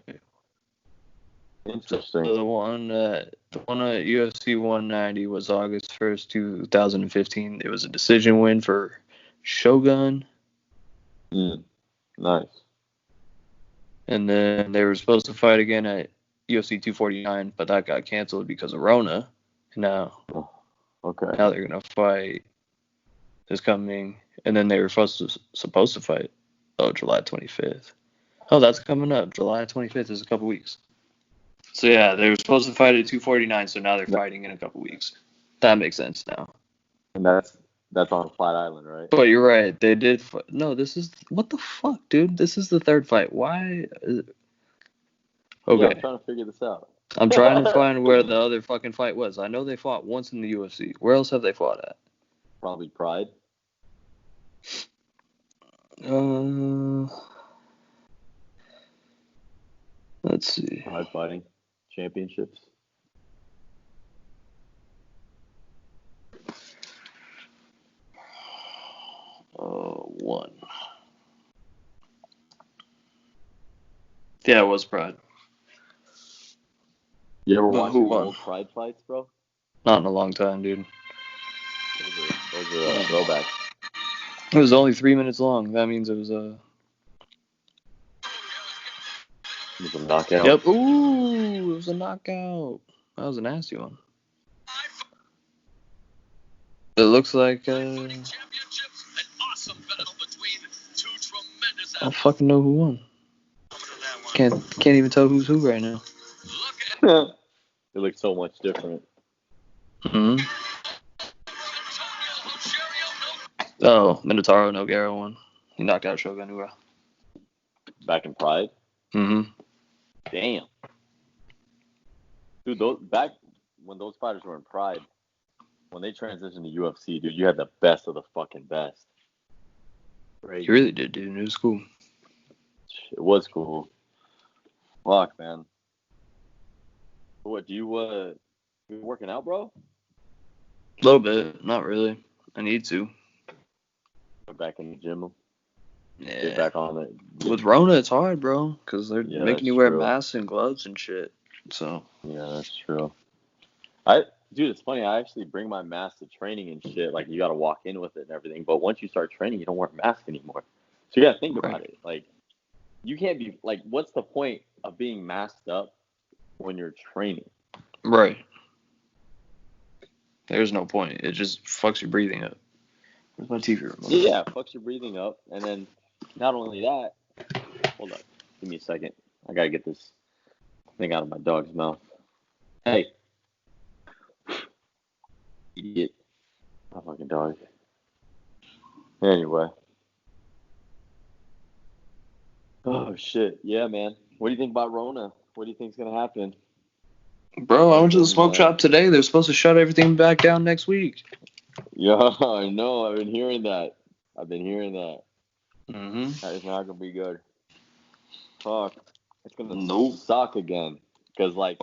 Interesting. So the one at UFC 190 was August 1st, 2015. It was a decision win for Shogun. Nice. And then they were supposed to fight again at UFC 249, but that got canceled because of Rona. Now they're gonna fight this coming, and then they were supposed to fight. July 25th. Oh, that's coming up. July 25th is a couple weeks. So yeah, they were supposed to fight at 249, so now they're fighting in a couple weeks. That makes sense now. And that's on Fight Island, right? But you're right. They did. No, this is what the fuck, dude. This is the third fight. Why? Okay. Yeah, I'm trying to figure this out. I'm trying to find where the other fucking fight was. I know they fought once in the UFC. Where else have they fought at? Probably Pride. Let's see. Pride Fighting Championships. One. Yeah, it was Pride. You ever watch old Pride fights, bro? Not in a long time, dude. Those are throwbacks. It was only 3 minutes long. That means it was a... It was a knockout. Yep. Ooh, it was a knockout. That was a nasty one. It looks like... I don't fucking know who won. Can't even tell who's who right now. They look so much different. Mm-hmm. Oh, Minotauro Nogueira won. He knocked out Shogun Ura. Back in Pride? Mm-hmm. Damn. Dude, back when those fighters were in Pride, when they transitioned to UFC, dude, you had the best of the fucking best. Crazy. You really did, dude. It was cool. It was cool. Fuck, man. What, you working out, bro? A little bit. Not really. I need to. Go back in the gym. Yeah. Get back on it. With Rona, it's hard, bro, because they're making that's you wear true. masks and gloves and shit. So. Yeah, that's true. Dude, it's funny. I actually bring my mask to training and shit. Like, you got to walk in with it and everything. But once you start training, you don't wear a mask anymore. So you got to think about it. Like, you can't be, like, what's the point of being masked up when you're training? Right. There's no point. It just fucks your breathing up. Where's my TV remote? Yeah, fucks your breathing up. And then not only that, hold up. Give me a second. I got to get this thing out of my dog's mouth. Hey. Idiot. My fucking dog. Anyway. Oh, shit. Yeah, man. What do you think about Rona? What do you think's going to happen? Bro, I went to the smoke shop today. They're supposed to shut everything back down next week. Yeah, I know. I've been hearing that. Mm-hmm. That is not going to be good. Fuck. It's going to suck again. Because, like,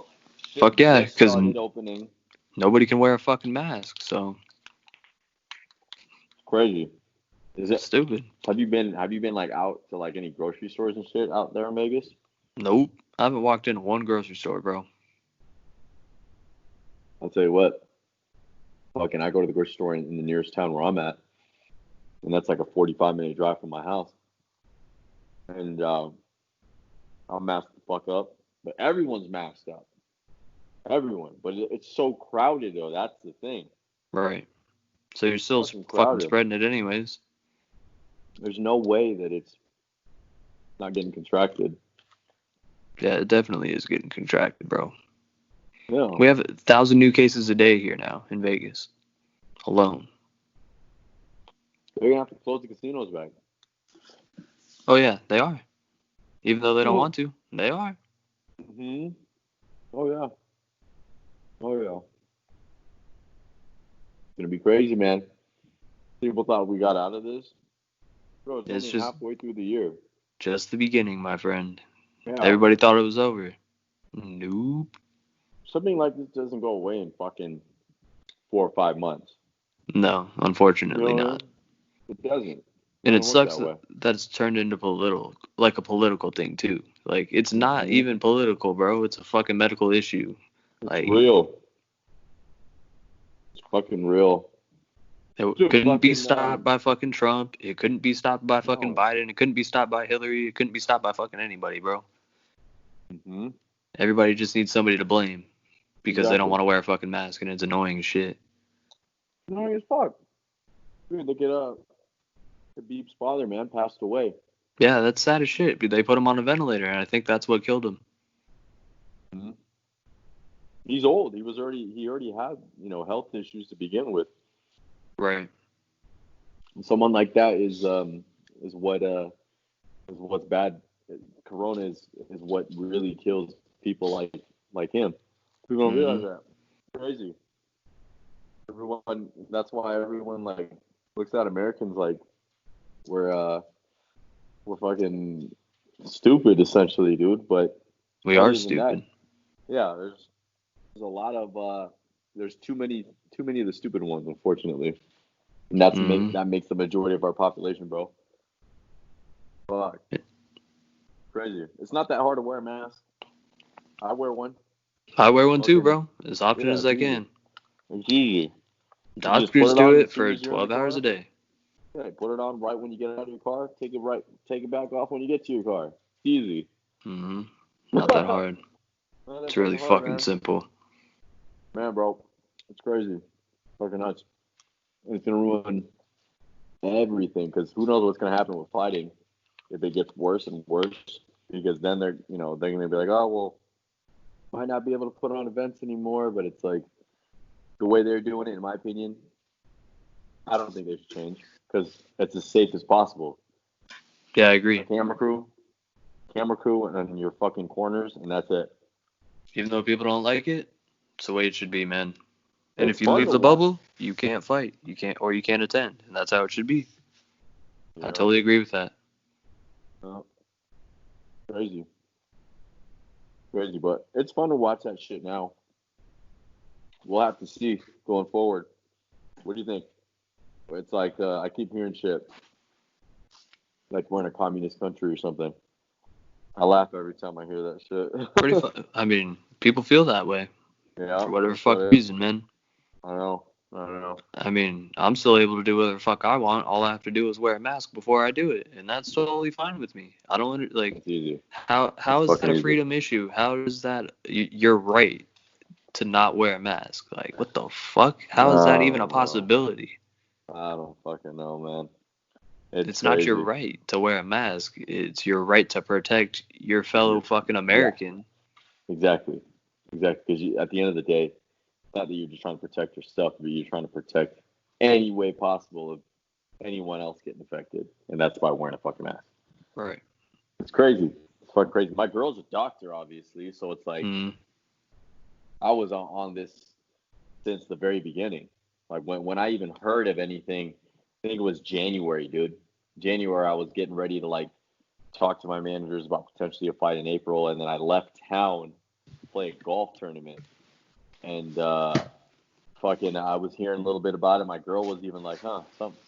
fuck yeah, because opening. Nobody can wear a fucking mask, so. Crazy. Is it stupid? Have you been like out to like any grocery stores and shit out there in Vegas? Nope. I haven't walked into one grocery store, bro. I'll tell you what. Fucking, I go to the grocery store in the nearest town where I'm at, and that's like a 45-minute drive from my house. And I'm masked the fuck up, but everyone's masked up. Everyone, but it's so crowded though. That's the thing. Right. So you're still fucking spreading it anyways. There's no way that it's not getting contracted. Yeah, it definitely is getting contracted, bro. Yeah. We have 1,000 new cases a day here now in Vegas alone. They're gonna have to close the casinos back. Oh yeah, they are. Even though they don't want to, they are. Mhm. Oh yeah. It's gonna be crazy, man. People thought we got out of this. Bro, it's only just halfway through the year. Just the beginning, my friend. Yeah. Everybody thought it was over. Nope. Something like this doesn't go away in fucking 4 or 5 months. No, unfortunately not. It doesn't. And it sucks that it's turned into a political thing too. Like, it's not even political, bro. It's a fucking medical issue. Like, real. It's fucking real. It couldn't be stopped by fucking Trump. It couldn't be stopped by fucking Biden. It couldn't be stopped by Hillary. It couldn't be stopped by fucking anybody, bro. Mm-hmm. Everybody just needs somebody to blame because they don't want to wear a fucking mask, and it's annoying as shit. Annoying as fuck. Dude, look at Beep's father, man, passed away. Yeah, that's sad as shit. They put him on a ventilator, and I think that's what killed him. Mm-hmm. He's old. He already had, health issues to begin with. Right. And someone like that is what's bad. Corona is what really kills people like him. People don't realize that. Crazy. That's why everyone like looks at Americans like we're fucking stupid essentially, dude. But we are stupid. There's a lot of there's too many of the stupid ones, unfortunately. And that makes the majority of our population, bro. Fuck. Crazy. It's not that hard to wear a mask. I wear one. I wear one too, bro. As often as I can. It's easy. Doctors do it for 12 hours a day. Yeah, put it on right when you get out of your car. Take it back off when you get to your car. Easy. Mm-hmm. Not that hard. It's really fucking simple. Man, bro. It's crazy. Fucking nuts. It's going to ruin everything because who knows what's going to happen with fighting if it gets worse and worse, because then they're going to be like, oh, well, might not be able to put on events anymore, but it's like the way they're doing it, in my opinion, I don't think they should change because it's as safe as possible. Yeah, I agree. Camera crew, and your fucking corners, and that's it. Even though people don't like it, it's the way it should be, man. And if you leave the bubble, you can't fight. You can't attend, and that's how it should be. I totally agree with that. Crazy. Crazy, but it's fun to watch that shit now. We'll have to see going forward. What do you think? It's like I keep hearing shit like we're in a communist country or something. I laugh every time I hear that shit. Pretty fun. I mean, people feel that way. Yeah. For whatever fuck reason, man. I don't know. I mean, I'm still able to do whatever the fuck I want. All I have to do is wear a mask before I do it, and that's totally fine with me. I don't like. It's easy. How is that a freedom issue? How is that you're right to not wear a mask? Like, what the fuck? How is that even a possibility? I don't fucking know, man. It's not your right to wear a mask. It's your right to protect your fellow fucking American. Yeah. Exactly. Because at the end of the day, not that you're just trying to protect yourself, but you're trying to protect any way possible of anyone else getting affected, and that's by wearing a fucking mask. Right. It's crazy. It's fucking crazy. My girl's a doctor, obviously, so it's like I was on this since the very beginning. Like when I even heard of anything, I think it was January, dude. January, I was getting ready to like talk to my managers about potentially a fight in April, and then I left town to play a golf tournament. And fucking, I was hearing a little bit about it. My girl was even like,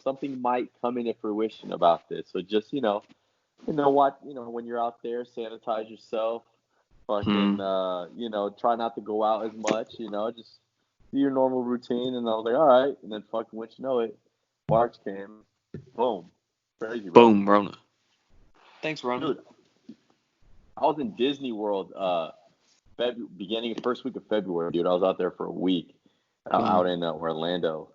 something might come into fruition about this. So just, what, when you're out there, sanitize yourself. Fucking, try not to go out as much, just do your normal routine. And I was like, all right. And then fucking, once you know it, March came. Boom. Crazy, bro. Boom, Rona. Thanks, Rona. Dude, I was in Disney World beginning first week of February, dude. I was out there for a week out in Orlando,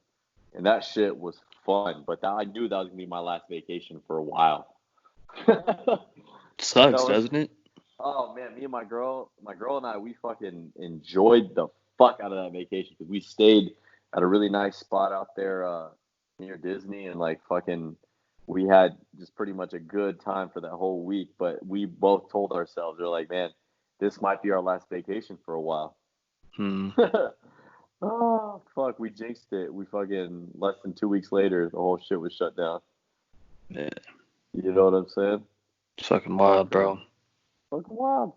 and that shit was fun. But I knew that was gonna be my last vacation for a while. Sucks, doesn't it? Oh man, me and my girl and I, we fucking enjoyed the fuck out of that vacation because we stayed at a really nice spot out there near Disney, and like fucking. We had just pretty much a good time for that whole week, but we both told ourselves, we're like, man, this might be our last vacation for a while. Oh, fuck, we jinxed it. We fucking, less than 2 weeks later, the whole shit was shut down. Yeah. You know what I'm saying? It's fucking wild, bro. Fucking wild.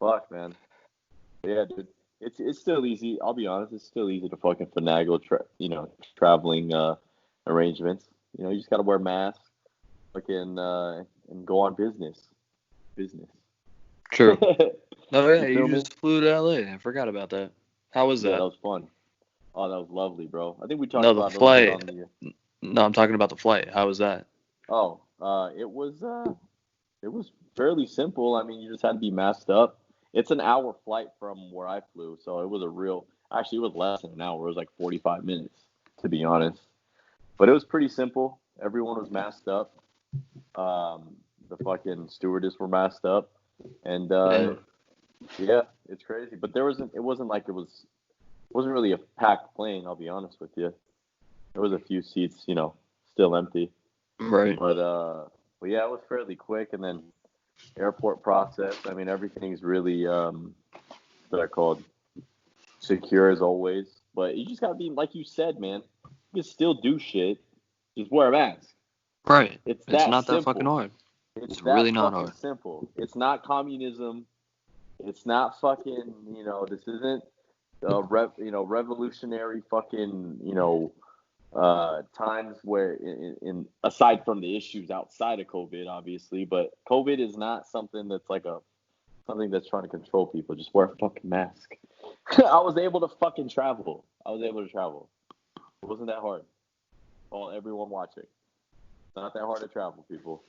Fuck, man. Yeah, dude. It's still easy. I'll be honest, it's still easy to fucking finagle, traveling arrangements. You just got to wear masks, fucking, and go on business. True. Oh, yeah, you just flew to LA. I forgot about that. How was that? Yeah, that was fun. Oh, that was lovely, bro. I think we talked about the flight. No, I'm talking about the flight. How was that? Oh, it was fairly simple. I mean, you just had to be masked up. It's an hour flight from where I flew, so it was actually, it was less than an hour. It was like 45 minutes, to be honest. But it was pretty simple. Everyone was masked up. The fucking stewardess were masked up, and yeah, it's crazy. But it wasn't really a packed plane. I'll be honest with you. There was a few seats, still empty. Right. But yeah, it was fairly quick, and then airport process. I mean, everything's really what's that called? Secure as always. But you just gotta be like you said, man. You can still do shit. Just wear a mask. Right. It's not simple. that fucking hard. It's really not hard. Simple. It's not communism. It's not fucking. This isn't revolutionary fucking. Times where in aside from the issues outside of COVID, obviously, but COVID is not something that's like something that's trying to control people. Just wear a fucking mask. I was able to fucking travel. It wasn't that hard. Everyone watching. It's not that hard to travel, people.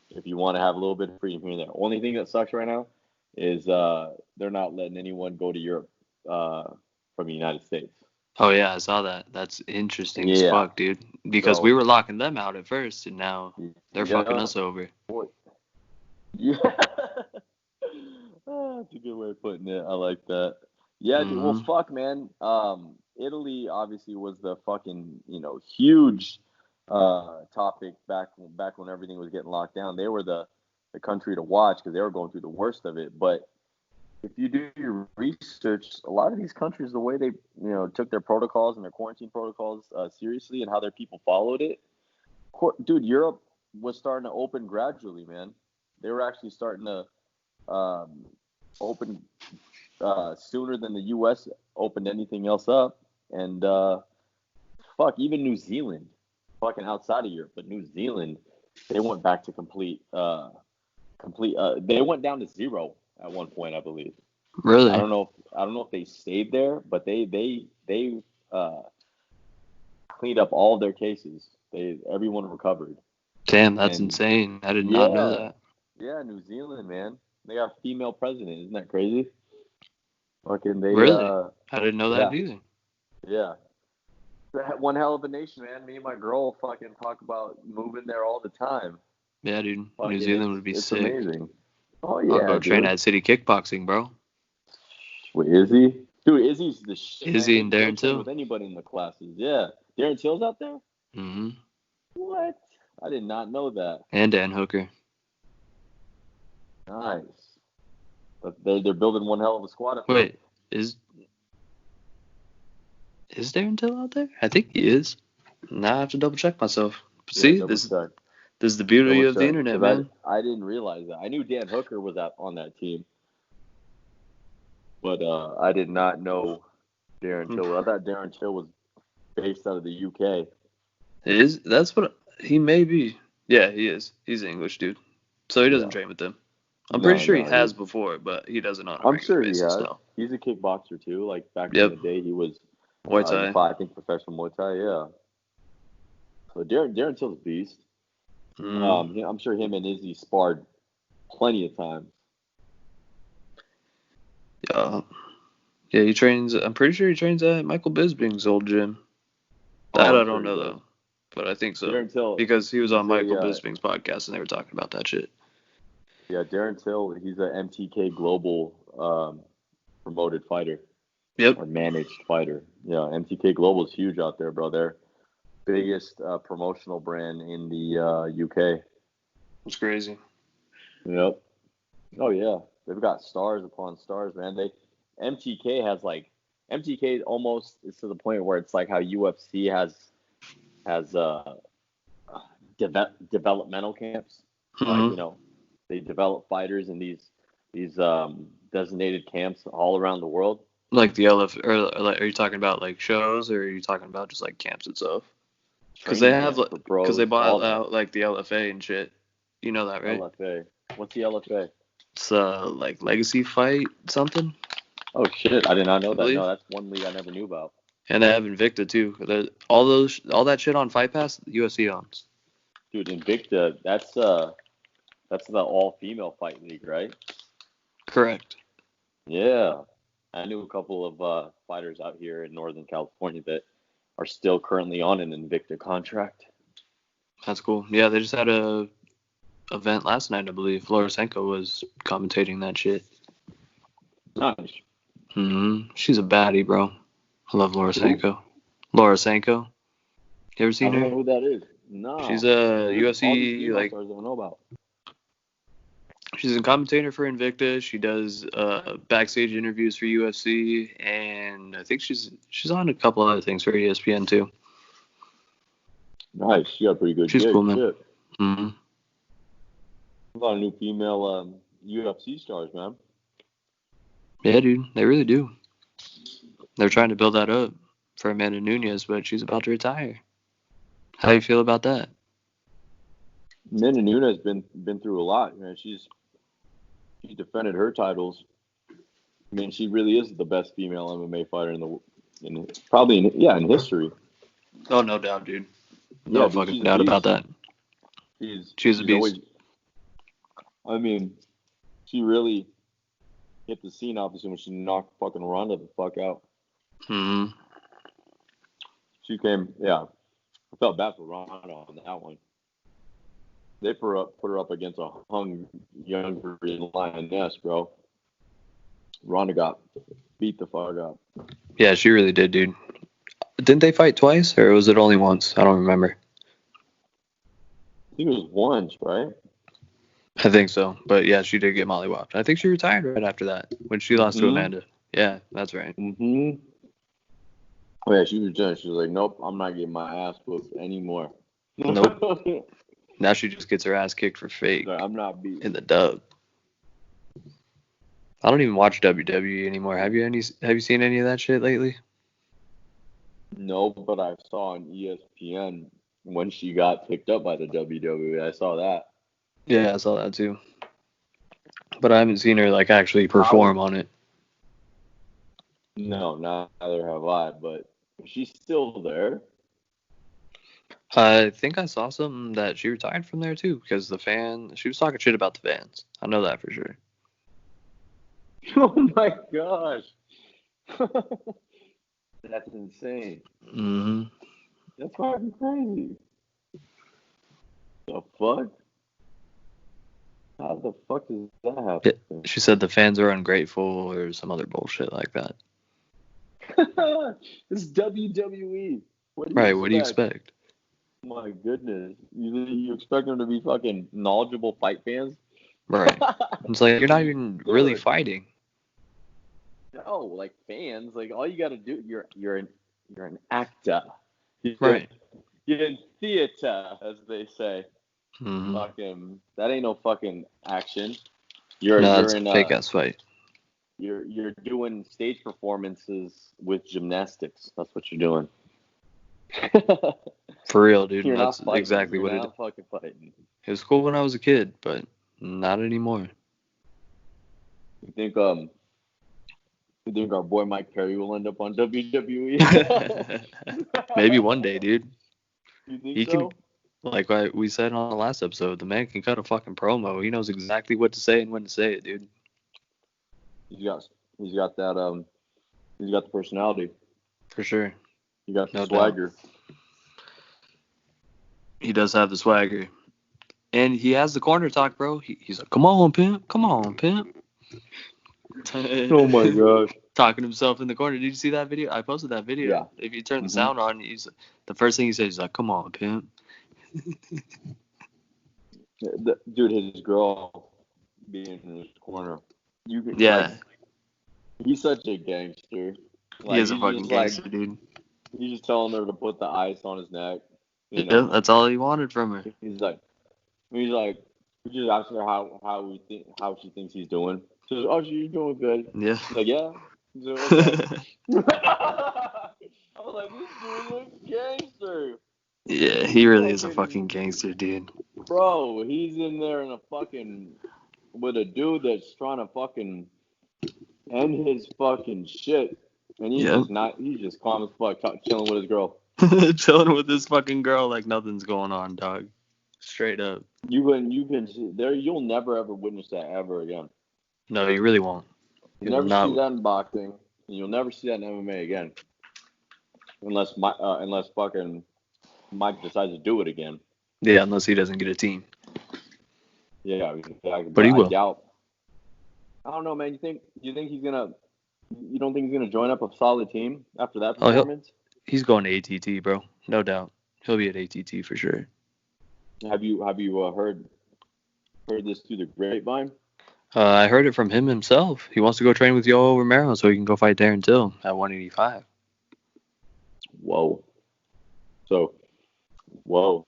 If you want to have a little bit of freedom here and there. Only thing that sucks right now is they're not letting anyone go to Europe from the United States. Oh, yeah, I saw that. That's interesting as fuck, dude. Because we were locking them out at first, and now they're fucking us over. Yeah. That's a good way of putting it. I like that. Yeah, dude. Well, fuck, man. Italy obviously was the fucking, huge topic back when everything was getting locked down. They were the country to watch because they were going through the worst of it. But if you do your research, a lot of these countries, the way they, took their protocols and their quarantine protocols seriously and how their people followed it, dude, Europe was starting to open gradually, man. They were actually starting to open sooner than the U.S. opened anything else up. And even New Zealand, fucking outside of Europe, but New Zealand, they went back to complete. They went down to 0 at one point, I believe. Really? I don't know if they stayed there, but they cleaned up all their cases. Everyone recovered. Damn, that's insane. I did not know that. Yeah, New Zealand, man. They got a female president. Isn't that crazy? Fucking they. Really? I didn't know that either. Yeah. One hell of a nation, man. Me and my girl fucking talk about moving there all the time. Yeah, dude. New Zealand would be sick. It's amazing. Oh yeah. I'll go train at City Kickboxing, bro. Wait, is he? Dude, Izzy's the shit. Izzy and Darren Till. With anybody in the classes, yeah. Darren Till's out there. Mm-hmm. What? I did not know that. And Dan Hooker. Nice. But they're building one hell of a squad. Wait, is Darren Till out there? I think he is. Now I have to double check myself. See, this is the beauty of the internet, man. I didn't realize that. I knew Dan Hooker was on that team, but I did not know Darren Till. I thought Darren Till was based out of the UK. That's what he may be. Yeah, he is. He's an English dude, so he doesn't train with them. I'm pretty sure he has before, but he doesn't on a regular basis. I'm sure he has. No. He's a kickboxer too. Like back in the day, he was Muay Thai. I think professional Muay Thai. Yeah. So Darren Till's a beast. I'm sure him and Izzy sparred plenty of times. Yeah, he trains. I'm pretty sure he trains at Michael Bisping's old gym. That I don't know though, but I think so because he was on Michael Bisping's podcast and they were talking about that shit. Yeah, Darren Till, he's a MTK Global promoted fighter. Yep. Or managed fighter. Yeah, MTK Global is huge out there, bro. They're biggest promotional brand in the UK. It's crazy. Yep. Oh yeah, they've got stars upon stars, man. MTK almost is to the point where it's like how UFC has developmental camps. Mm-hmm. Like, they develop fighters in these designated camps all around the world. Like the are you talking about like shows, or are you talking about just like camps itself? Because they have because they bought out like the LFA and shit. You know that, right? LFA. What's the LFA? It's like Legacy Fight something. Oh shit! I did not know that. No, that's one league I never knew about. And they have Invicta too. All that shit on Fight Pass, UFC owns. Dude, Invicta, that's the all-female fight league, right? Correct. Yeah. I knew a couple of fighters out here in Northern California that are still currently on an Invicta contract. That's cool. Yeah, they just had a event last night, I believe. Lorosenko was commentating that shit. Nice. Mm-hmm. She's a baddie, bro. I love Lorosenko. Lorosenko. You ever seen her? I don't know who that is. No. She's a UFC like. Stars I don't know about. She's a commentator for Invicta. She does backstage interviews for UFC, and I think she's on a couple other things for ESPN too. Nice. She got pretty good. She's cool, man. Mm-hmm. A lot of new female UFC stars, man. Yeah, dude. They really do. They're trying to build that up for Amanda Nunes, but she's about to retire. How do you feel about that? Amanda Nunes has been through a lot, man. She defended her titles. I mean, she really is the best female MMA fighter in history. Oh, no doubt, dude. No fucking doubt about that. She's a beast. She really hit the scene opposite when she knocked fucking Ronda the fuck out. Mm-hmm. She came, I felt bad for Ronda on that one. They put her up against a younger lioness, bro. Ronda got beat the fuck up. Yeah, she really did, dude. Didn't they fight twice, or was it only once? I don't remember. I think it was once, right? I think so, but yeah, she did get mollywopped. I think she retired right after that when she lost to Amanda. Yeah, that's right. Mm-hmm. Oh yeah, she was done. She was like, "Nope, I'm not getting my ass whooped anymore." Nope. Now she just gets her ass kicked for fake. Like, I'm not beat. In the dub. I don't even watch WWE anymore. Have you seen any of that shit lately? No, but I saw on ESPN when she got picked up by the WWE. I saw that. Yeah, I saw that too. But I haven't seen her like actually perform on it. No, neither have I. But she's still there. I think I saw something that she retired from there too because she was talking shit about the fans. I know that for sure. Oh my gosh. That's insane. Mm-hmm. That's fucking crazy. The fuck? How the fuck does that happen? She said the fans are ungrateful or some other bullshit like that. It's WWE. What do you expect? My goodness. You expect them to be fucking knowledgeable fight fans? Right. It's like you're not even really fighting. No, like fans, like all you got to do, you're an actor. Right. You're in theater, as they say. Mm-hmm. Fucking, that ain't no fucking action. It's a fake ass fight. You're doing stage performances with gymnastics. That's what you're doing. For real, dude. You're That's not fighting. exactly what you're not fucking fighting. It was cool when I was a kid, but not anymore. You think our boy Mike Perry will end up on WWE? Maybe one day, dude. You think he so? Can, like we said on the last episode, the man can cut a fucking promo. He knows exactly what to say and when to say it, dude. He's got that he's got the personality. For sure. He got the swagger. Doubt. He does have the swagger. And he has the corner talk, bro. He's like, come on, pimp. Come on, pimp. Oh, my gosh. Talking to himself in the corner. Did you see that video? I posted that video. Yeah. If you turn the sound on, the first thing he says is like, come on, pimp. Dude, his girl being in his corner. He's such a gangster. Like, he is a fucking gangster, dude. He's just telling her to put the ice on his neck. Yeah, that's all he wanted from her. He's like, we just asked her how she thinks he's doing. She says, oh, she's doing good. Yeah. He's like, yeah. Doing okay. I was like, this dude's a gangster. Yeah, he really is a fucking gangster, dude. Bro, he's in there with a dude that's trying to fucking end his fucking shit. And he's just calm as fuck, chilling with his girl. Chilling with this fucking girl like nothing's going on, dog. Straight up. You'll never ever witness that ever again. No, you really won't. You'll never see that in boxing, and you'll never see that in MMA again, unless fucking Mike decides to do it again. Yeah, unless he doesn't get a team. Yeah, exactly. But he will. I don't know, man. You don't think he's gonna join up a solid team after that performance? He's going to ATT, bro. No doubt. He'll be at ATT for sure. Have you heard this through the grapevine? I heard it from him himself. He wants to go train with Yoel Romero so he can go fight Darren Till at 185. Whoa. Yoel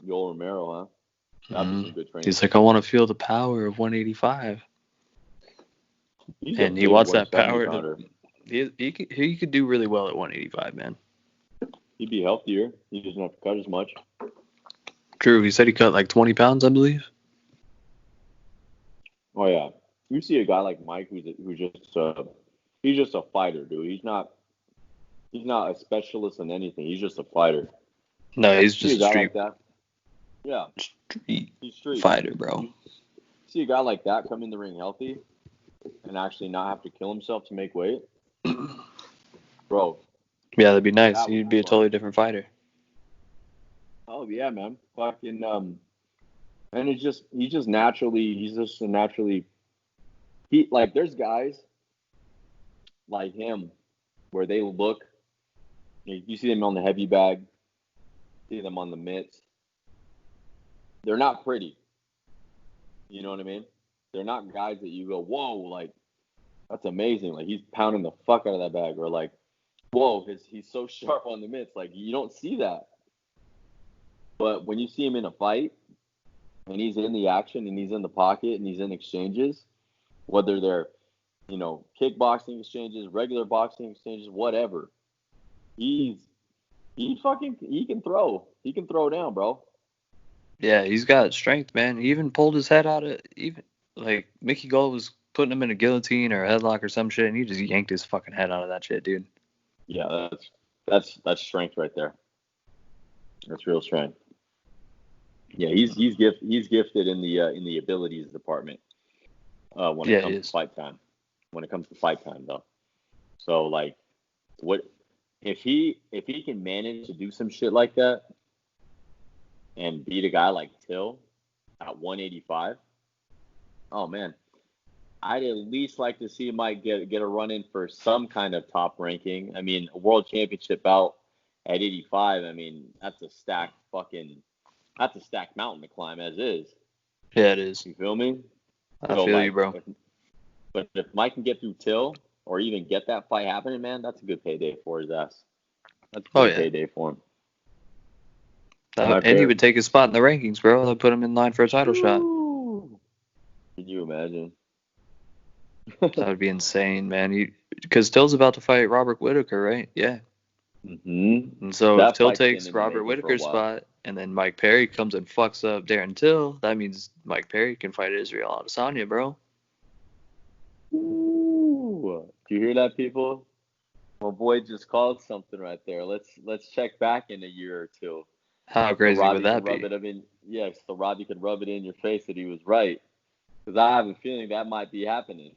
Romero, huh? That'd be some good training. He's like, I want to feel the power of 185. And he wants that power. He could do really well at 185, man. He'd be healthier. He doesn't have to cut as much. True. He said he cut like 20 pounds, I believe. Oh yeah. You see a guy like Mike who's just a fighter, dude. He's not a specialist in anything. He's just a fighter. No, he's just a like street. that. Yeah. He's street fighter, bro. See a guy like that come in the ring healthy and actually not have to kill himself to make weight. Bro. Yeah, that'd be nice. He'd be a totally different fighter. Oh yeah, man. Fucking and he's just a naturally there's guys like him where they look, you see them on the heavy bag, see them on the mitts. They're not pretty. You know what I mean? They're not guys that you go, whoa, like that's amazing. Like he's pounding the fuck out of that bag, or like, whoa, he's so sharp on the mitts. Like you don't see that. But when you see him in a fight, and he's in the action and he's in the pocket and he's in exchanges, whether they're, kickboxing exchanges, regular boxing exchanges, whatever. He can throw. He can throw down, bro. Yeah, he's got strength, man. He even pulled his head out of like Mickey Gall was putting him in a guillotine or a headlock or some shit, and he just yanked his fucking head out of that shit, dude. Yeah, that's strength right there. That's real strength. Yeah, he's gifted in the abilities department. When it comes to fight time. When it comes to fight time, though. So like, what if he can manage to do some shit like that and beat a guy like Till at 185? Oh man, I'd at least like to see Mike get a run in for some kind of top ranking. I mean, a world championship bout at 85. I mean, that's a stacked mountain to climb as is. Yeah, it is. You feel me? I feel you, bro. But if Mike can get through Till or even get that fight happening, man, that's a good payday for his ass. That's a good payday for him. And he would take his spot in the rankings, bro. They'll put him in line for a title shot. Can you imagine? That would be insane, man. Because Till's about to fight Robert Whitaker, right? Yeah. Mm-hmm. And so if Till takes Robert Whitaker's spot, and then Mike Perry comes and fucks up Darren Till, that means Mike Perry can fight Israel Adesanya, bro. Ooh. Do you hear that, people? My boy just called something right there. Let's check back in a year or two. How crazy would that be? So Robbie could rub it in your face that he was right. Because I have a feeling that might be happening.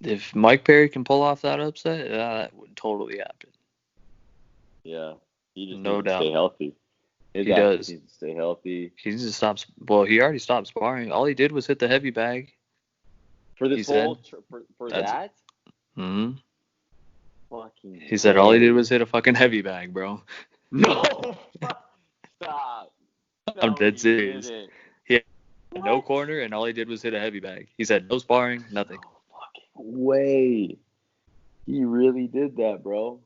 If Mike Perry can pull off that upset, that would totally happen. Yeah, he just needs to stay healthy. He does. He needs to stay healthy. He needs to stop. Well, he already stopped sparring. All he did was hit the heavy bag. For this whole for that? Hmm. Fucking. He said all he did was hit a fucking heavy bag, bro. No. Stop. No, I'm dead serious. He had no corner, and all he did was hit a heavy bag. He said no sparring, nothing. No fucking way. He really did that, bro.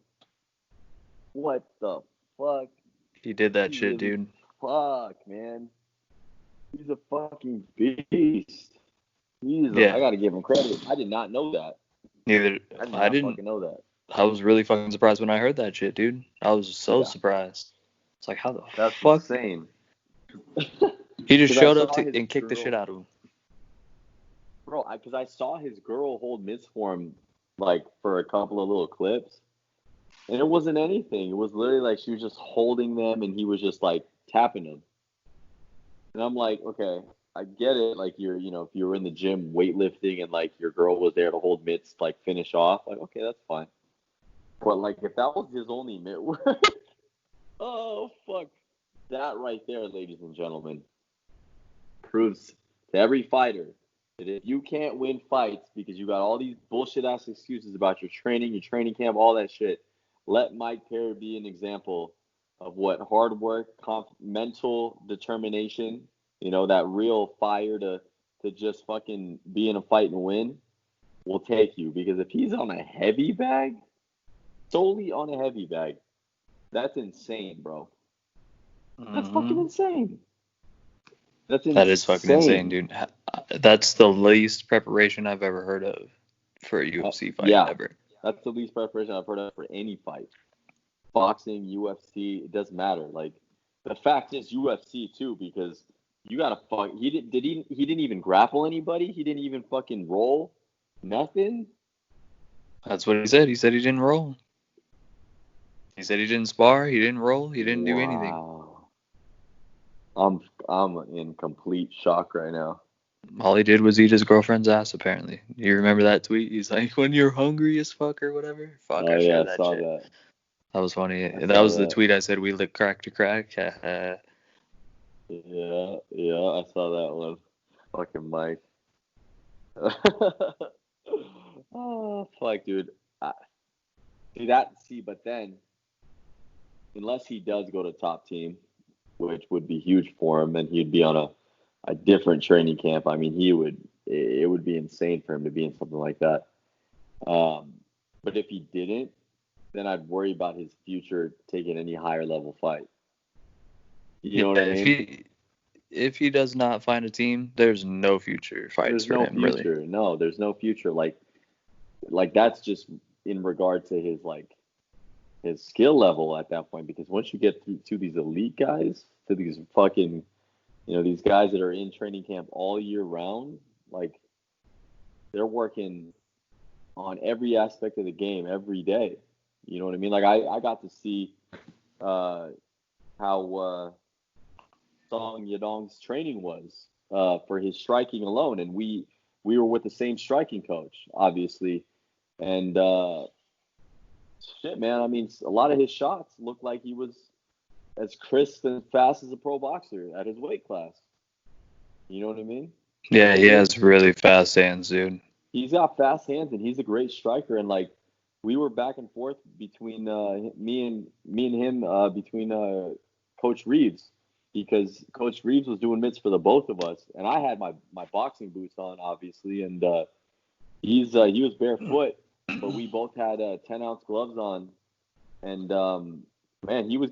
What the fuck? He did that shit, dude. Fuck, man. He's a fucking beast. I gotta give him credit. I did not know that. Neither. I didn't fucking know that. I was really fucking surprised when I heard that shit, dude. I was so surprised. It's like, how the That's fuck? Insane. He just showed up and kicked the shit out of him. Bro, because I saw his girl hold mitts for him, like, for a couple of little clips. And it wasn't anything. It was literally like she was just holding them and he was just, like, tapping them. And I'm like, okay, I get it. Like, if you were in the gym weightlifting and, like, your girl was there to hold mitts, like, finish off, like, okay, that's fine. But, like, if that was his only mitt work, oh, fuck. That right there, ladies and gentlemen, proves to every fighter that if you can't win fights because you got all these bullshit-ass excuses about your training camp, all that shit, let Mike Perry be an example of what hard work, mental determination, that real fire to just fucking be in a fight and win will take you. Because if he's on a heavy bag, solely on a heavy bag, that's insane, bro. That's fucking insane. That's insane. That is fucking insane, dude. That's the least preparation I've ever heard of for a UFC fight ever. That's the least preparation I've heard of for any fight. Boxing, UFC, it doesn't matter. Like, the fact is UFC too, because you gotta fuck. He didn't even grapple anybody. He didn't even fucking roll. Nothing. That's what he said. He said he didn't roll. He said he didn't spar. He didn't roll. He didn't do anything. I'm in complete shock right now. All he did was eat his girlfriend's ass, apparently. You remember that tweet? He's like, when you're hungry as fuck or whatever. Fuck, I shared that saw shit. That. That was funny. That was the tweet I said, we lick crack to crack. Yeah, I saw that one. Fucking Mike. Oh, fuck, dude. But then, unless he does go to top team, which would be huge for him, and he'd be on a different training camp. I mean, it would be insane for him to be in something like that. But if he didn't, then I'd worry about his future taking any higher level fight. You know what I mean? if he does not find a team, there's no future fights for him, really. No, there's no future. Like that's just in regard to his skill level at that point. Because once you get to these elite guys, to these fucking, these guys that are in training camp all year round, like they're working on every aspect of the game every day. You know what I mean? Like I got to see how Song Yadong's training was for his striking alone, and we were with the same striking coach, obviously, and shit, man. I mean, a lot of his shots looked like he was as crisp and fast as a pro boxer at his weight class. You know what I mean? Yeah, he has really fast hands, dude. He's got fast hands, and he's a great striker. And like, we were back and forth between me and him between Coach Reeves, because Coach Reeves was doing mitts for the both of us, and I had my boxing boots on, obviously, and he was barefoot, but we both had 10-ounce gloves on, and man, he was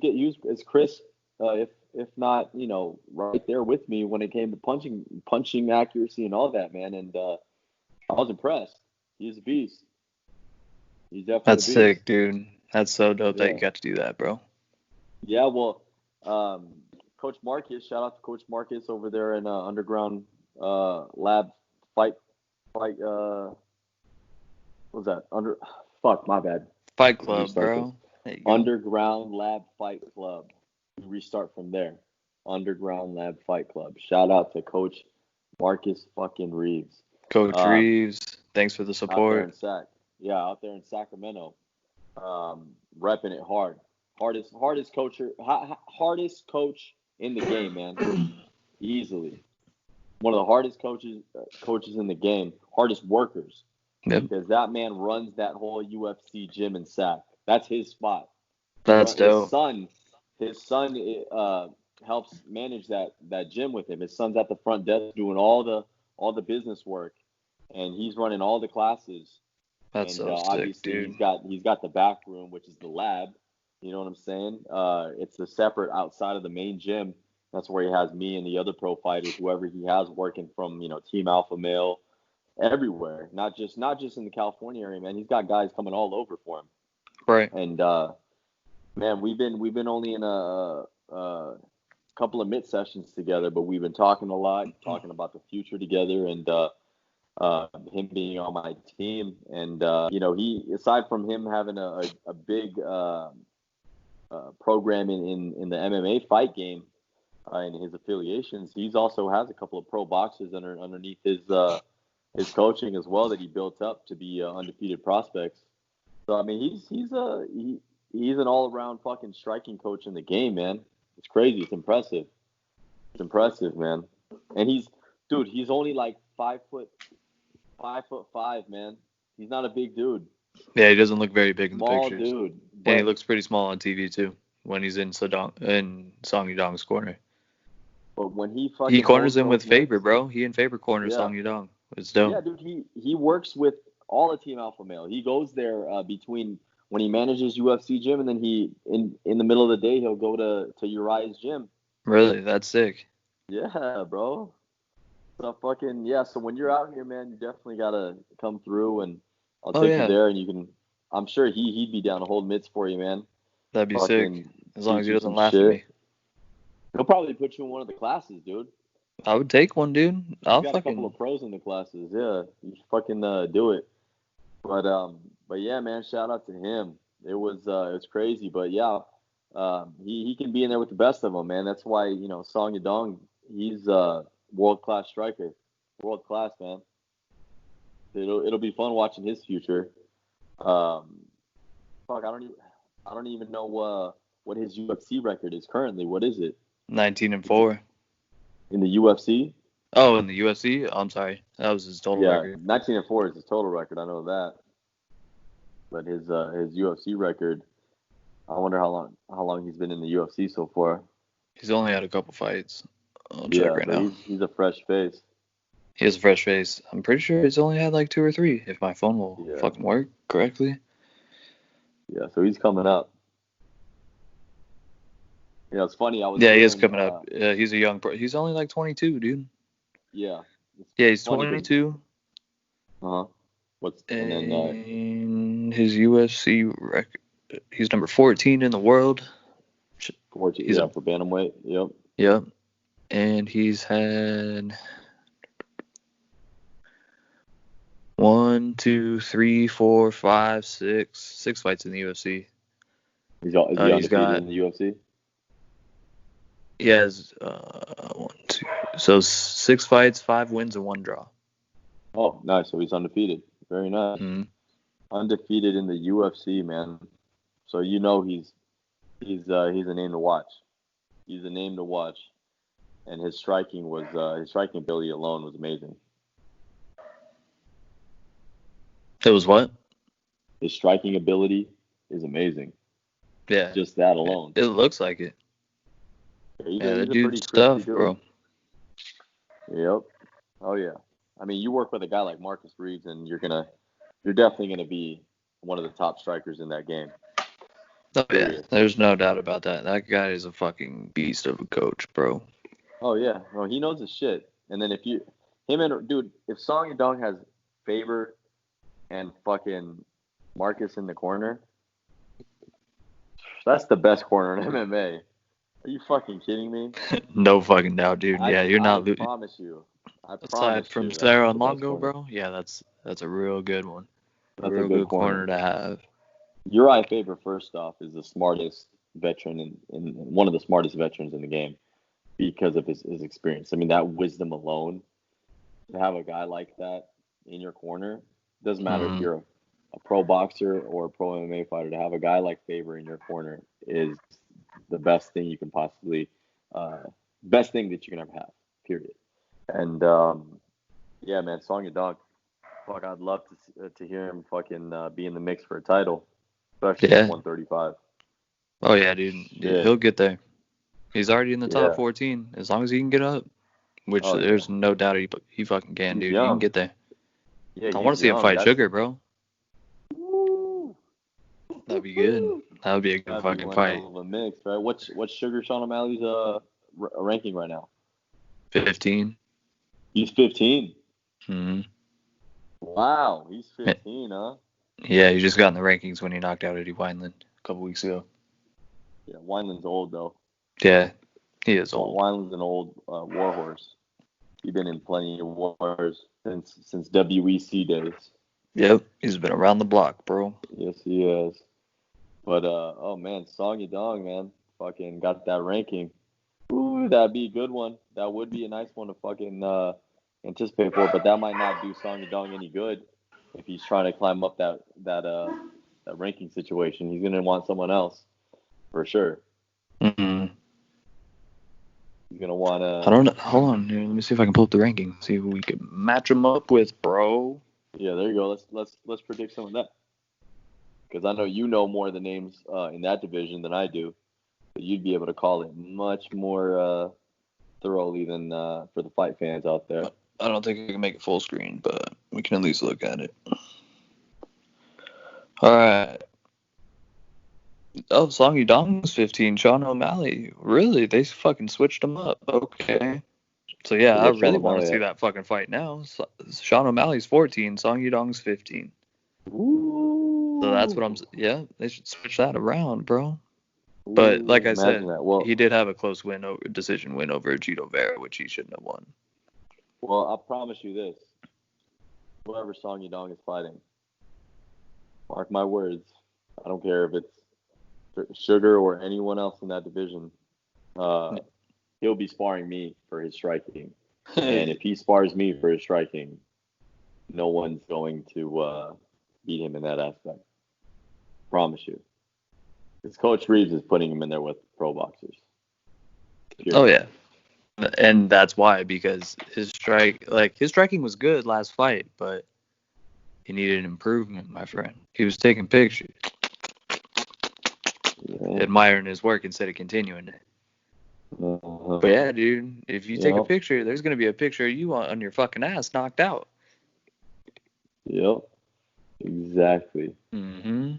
as crisp, if not, right there with me when it came to punching accuracy and all that, man, and I was impressed. He's a beast. He's definitely That's a beast. sick, dude. That's so dope that you got to do that, bro. Yeah, well, Coach Marcus, shout out to Coach Marcus over there in Underground Lab Fight. What was that? My bad. Fight Club, bro. Underground Lab Fight Club. We restart from there. Underground Lab Fight Club. Shout out to Coach Marcus fucking Reeves. Coach Reeves, thanks for the support. Out there in Sacramento, repping it hard. Hardest coach in the game, man. Easily, one of the hardest coaches in the game. Hardest workers. Yep. Because that man runs that whole UFC gym in Sac. That's his spot. That's dope. His son helps manage that gym with him. His son's at the front desk doing all the business work, and he's running all the classes. That's so sick, obviously dude. He's got the back room, which is the lab. You know what I'm saying? It's a separate outside of the main gym. That's where he has me and the other pro fighters, whoever he has working from, Team Alpha Male, everywhere. Not just in the California area, man. He's got guys coming all over for him. Right. And man, we've been only in a couple of mitt sessions together, but we've been talking a lot, talking about the future together, and him being on my team, and he, aside from him having a big program in the MMA fight game and his affiliations, he's also has a couple of pro boxers underneath his coaching as well that he built up to be undefeated prospects. So I mean, he's an all around fucking striking coach in the game, man. It's crazy. It's impressive. It's impressive, man. And he's only like 5'5", man. He's not a big dude. Yeah, he doesn't look very big in the Small pictures. Dude. And he looks pretty small on TV too when he's in Song Yadong's corner. But when he corners him with Faber, bro. He and Faber corner Song Yadong. It's dope. Yeah, dude. He works with all the Team Alpha Male. He goes there between when he manages UFC gym, and then he in the middle of the day he'll go to Uriah's gym. Really, that's sick. Yeah, bro. So So when you're out here, man, you definitely gotta come through, and I'll take you there, and you can. I'm sure he'd be down to hold mitts for you, man. That'd be sick. As long as he doesn't laugh at me. He'll probably put you in one of the classes, dude. I would take one, dude. I'll got a couple of pros in the classes. Yeah, you fucking do it. But yeah, man, shout out to him. It was crazy, but yeah, he can be in there with the best of them, man. That's why Song Yadong, he's a world-class striker, world class, man. It'll be fun watching his future. I don't even know what his UFC record is currently. What is it? 19-4. In the UFC? Oh, in the UFC? Oh, I'm sorry. That was his total record. 19-4 is his total record. I know that. But his UFC record, I wonder how long he's been in the UFC so far. He's only had a couple fights. I'll check right now. He's a fresh face. He has a fresh face. I'm pretty sure he's only had like 2 or 3, if my phone will fucking work correctly. Yeah, so he's coming up. You know, it's funny. I was Yeah, he is hearing, coming up. He's a young pro. He's only like 22, dude. yeah. Yeah, he's Funny 22. Uh-huh. And then And his UFC record, he's number 14 in the world. 14, yeah, for bantamweight. Yep. Yep. And he's had 1, 2, 3, 4, 5, 6 fights in the UFC. Is he undefeated in the UFC? He has 1, 2, so 6 fights, 5 wins, and 1 draw. Oh, nice. So he's undefeated. Very nice. Mm-hmm. Undefeated in the UFC, man. So you know he's a name to watch. He's a name to watch, and his striking ability alone was amazing. It was what? His striking ability is amazing. Yeah. Just that alone. It looks like it. Yeah, that dude's tough, bro. Yep. Oh yeah. I mean, you work with a guy like Marcus Reeves, and you're definitely gonna be one of the top strikers in that game. Oh yeah, there's no doubt about that. That guy is a fucking beast of a coach, bro. Oh yeah, well he knows his shit. And then if Song Yadong has Faber and fucking Marcus in the corner, that's the best corner in MMA. Are you fucking kidding me? No fucking doubt, dude. Yeah, you're not losing. I promise you. Aside from Sarah and Longo, bro, yeah, that's a real good one. That's a real good corner to have. Uriah Faber, first off, is the smartest veteran in one of the smartest veterans in the game because of his experience. I mean, that wisdom alone, to have a guy like that in your corner, doesn't matter if you're a pro boxer or a pro MMA fighter, to have a guy like Faber in your corner is the best thing you can possibly, best thing that you can ever have, period. And, yeah, man, Song Yadong, fuck, I'd love to hear him fucking be in the mix for a title, especially at 135. Oh, yeah, dude. He'll get there. He's already in the top 14, as long as he can get up, which there's no doubt he fucking can, dude. He can get there. Yeah, I want to see him fight Sugar, bro. Woo. That'd be good. That would be a good fucking fight. Of a mix, right? What's Sugar Sean O'Malley's ranking right now? 15. He's 15. Mm-hmm. Wow, he's 15, huh? Yeah, he just got in the rankings when he knocked out Eddie Wineland a couple weeks ago. Yeah, Wineland's old though. Yeah, he is old. Wineland's an old warhorse. He's been in plenty of wars since WEC days. Yep, he's been around the block, bro. Yes, he has. But oh man, Song Yadong, man, fucking got that ranking. Ooh, that'd be a good one. That would be a nice one to fucking anticipate for. But that might not do Song Yadong any good if he's trying to climb up that ranking situation. He's gonna want someone else for sure. Mm-hmm. He's gonna want to. I don't know. Hold on, dude. Let me see if I can pull up the rankings. See who we can match him up with, bro. Yeah, there you go. Let's predict some of that. Because I know you know more of the names in that division than I do. But you'd be able to call it much more thoroughly than for the fight fans out there. I don't think I can make it full screen, but we can at least look at it. All right. Oh, Song Yadong's 15. Sean O'Malley. Really? They fucking switched him up. Okay. So, yeah, I really want to see that fucking fight now. Sean O'Malley's 14. Song Yadong's 15. Ooh. So that's what I'm... Yeah, they should switch that around, bro. But, like I said, he did have a close decision win over Gito Vera, which he shouldn't have won. Well, I promise you this. Whoever Song Yadong is fighting, mark my words, I don't care if it's Sugar or anyone else in that division, he'll be sparring me for his striking. And if he spars me for his striking, no one's going to beat him in that aspect. Promise you. Because Coach Reeves is putting him in there with pro boxers. Oh, yeah. And that's why, because his striking was good last fight, but he needed improvement, my friend. He was taking pictures. Yeah. Admiring his work instead of continuing it. But yeah, dude, if you take a picture, there's going to be a picture of you on your fucking ass knocked out. Yep. Exactly. Mm-hmm.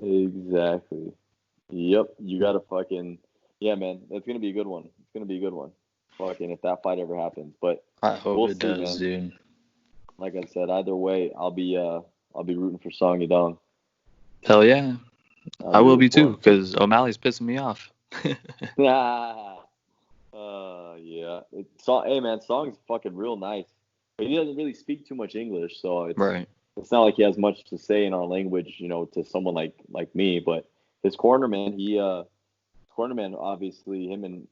Exactly. Yep. You got to fucking... Yeah, man, it's gonna be a good one. It's gonna be a good one. Fucking if that fight ever happens, but I hope we'll it see, does, man. dude. Like I said, either way, I'll be rooting for Song Yadong. Hell yeah. I will be too, because O'Malley's pissing me off. Yeah. Hey man, Song's fucking real nice, but he doesn't really speak too much English, so Right. it's not like he has much to say in our language, to someone like me. But his cornerman, obviously, him,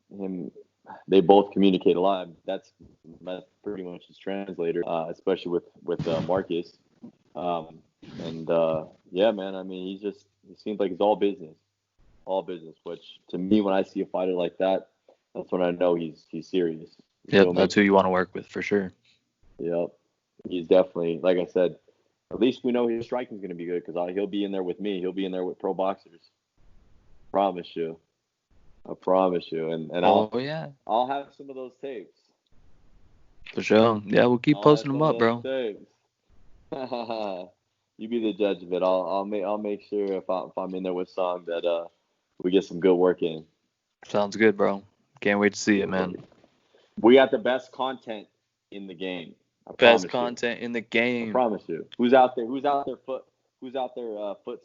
they both communicate a lot. That's pretty much his translator, especially with Marcus. And yeah, man, I mean, he seems like it's all business. Which to me, when I see a fighter like that, that's when I know he's serious. Yeah, that's who you want to work with for sure. Yep, he's definitely, like I said, at least we know his striking's going to be good because he'll be in there with me. He'll be in there with pro boxers. Promise you. I promise you. And I'll have some of those tapes. For sure. Yeah, we'll keep posting them up, bro. Tapes. You be the judge of it. I'll make sure if I'm in there with Song that we get some good work in. Sounds good, bro. Can't wait to see it, man. We got the best content in the game. Best content in the game. I promise you. Who's out there foot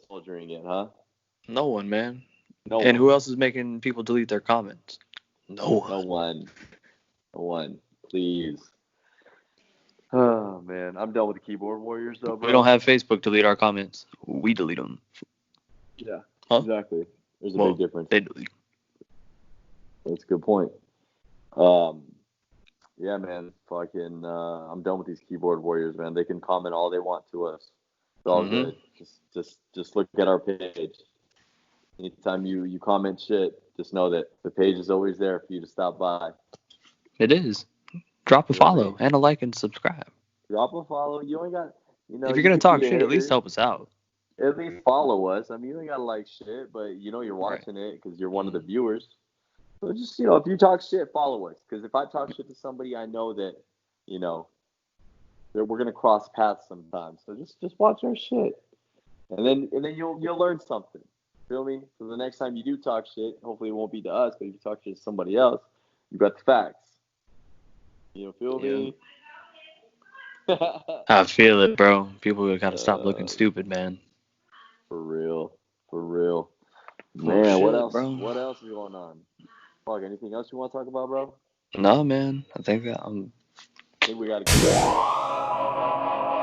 soldiering it, huh? No one, man. No and one. Who else is making people delete their comments? No one. No one. Please. Oh man, I'm done with the keyboard warriors though, bro. We don't have Facebook delete our comments. We delete them. Yeah. Huh? Exactly. There's a big difference. They delete. That's a good point. Yeah, man. Fucking, I'm done with these keyboard warriors, man. They can comment all they want to us. It's all good. Just look at our page. Anytime you comment shit, just know that the page is always there for you to stop by. It is. Drop a follow and a like and subscribe. Drop a follow. You ain't got, if you're gonna talk shit, at least help us out. At least follow us. I mean, you ain't gotta like shit, but you're watching it because you're one of the viewers. So just, if you talk shit, follow us. Because if I talk shit to somebody, I know that, that we're gonna cross paths sometimes. So just watch our shit, and then you'll learn something. Feel me? So the next time you do talk shit, hopefully it won't be to us, but if you talk shit to somebody else, you got the facts. You feel me? I feel it, bro. People gotta stop looking stupid, man. For real. Man, shit, what else? Bro. What else is going on? Fuck, anything else you want to talk about, bro? No, man. I think we gotta go.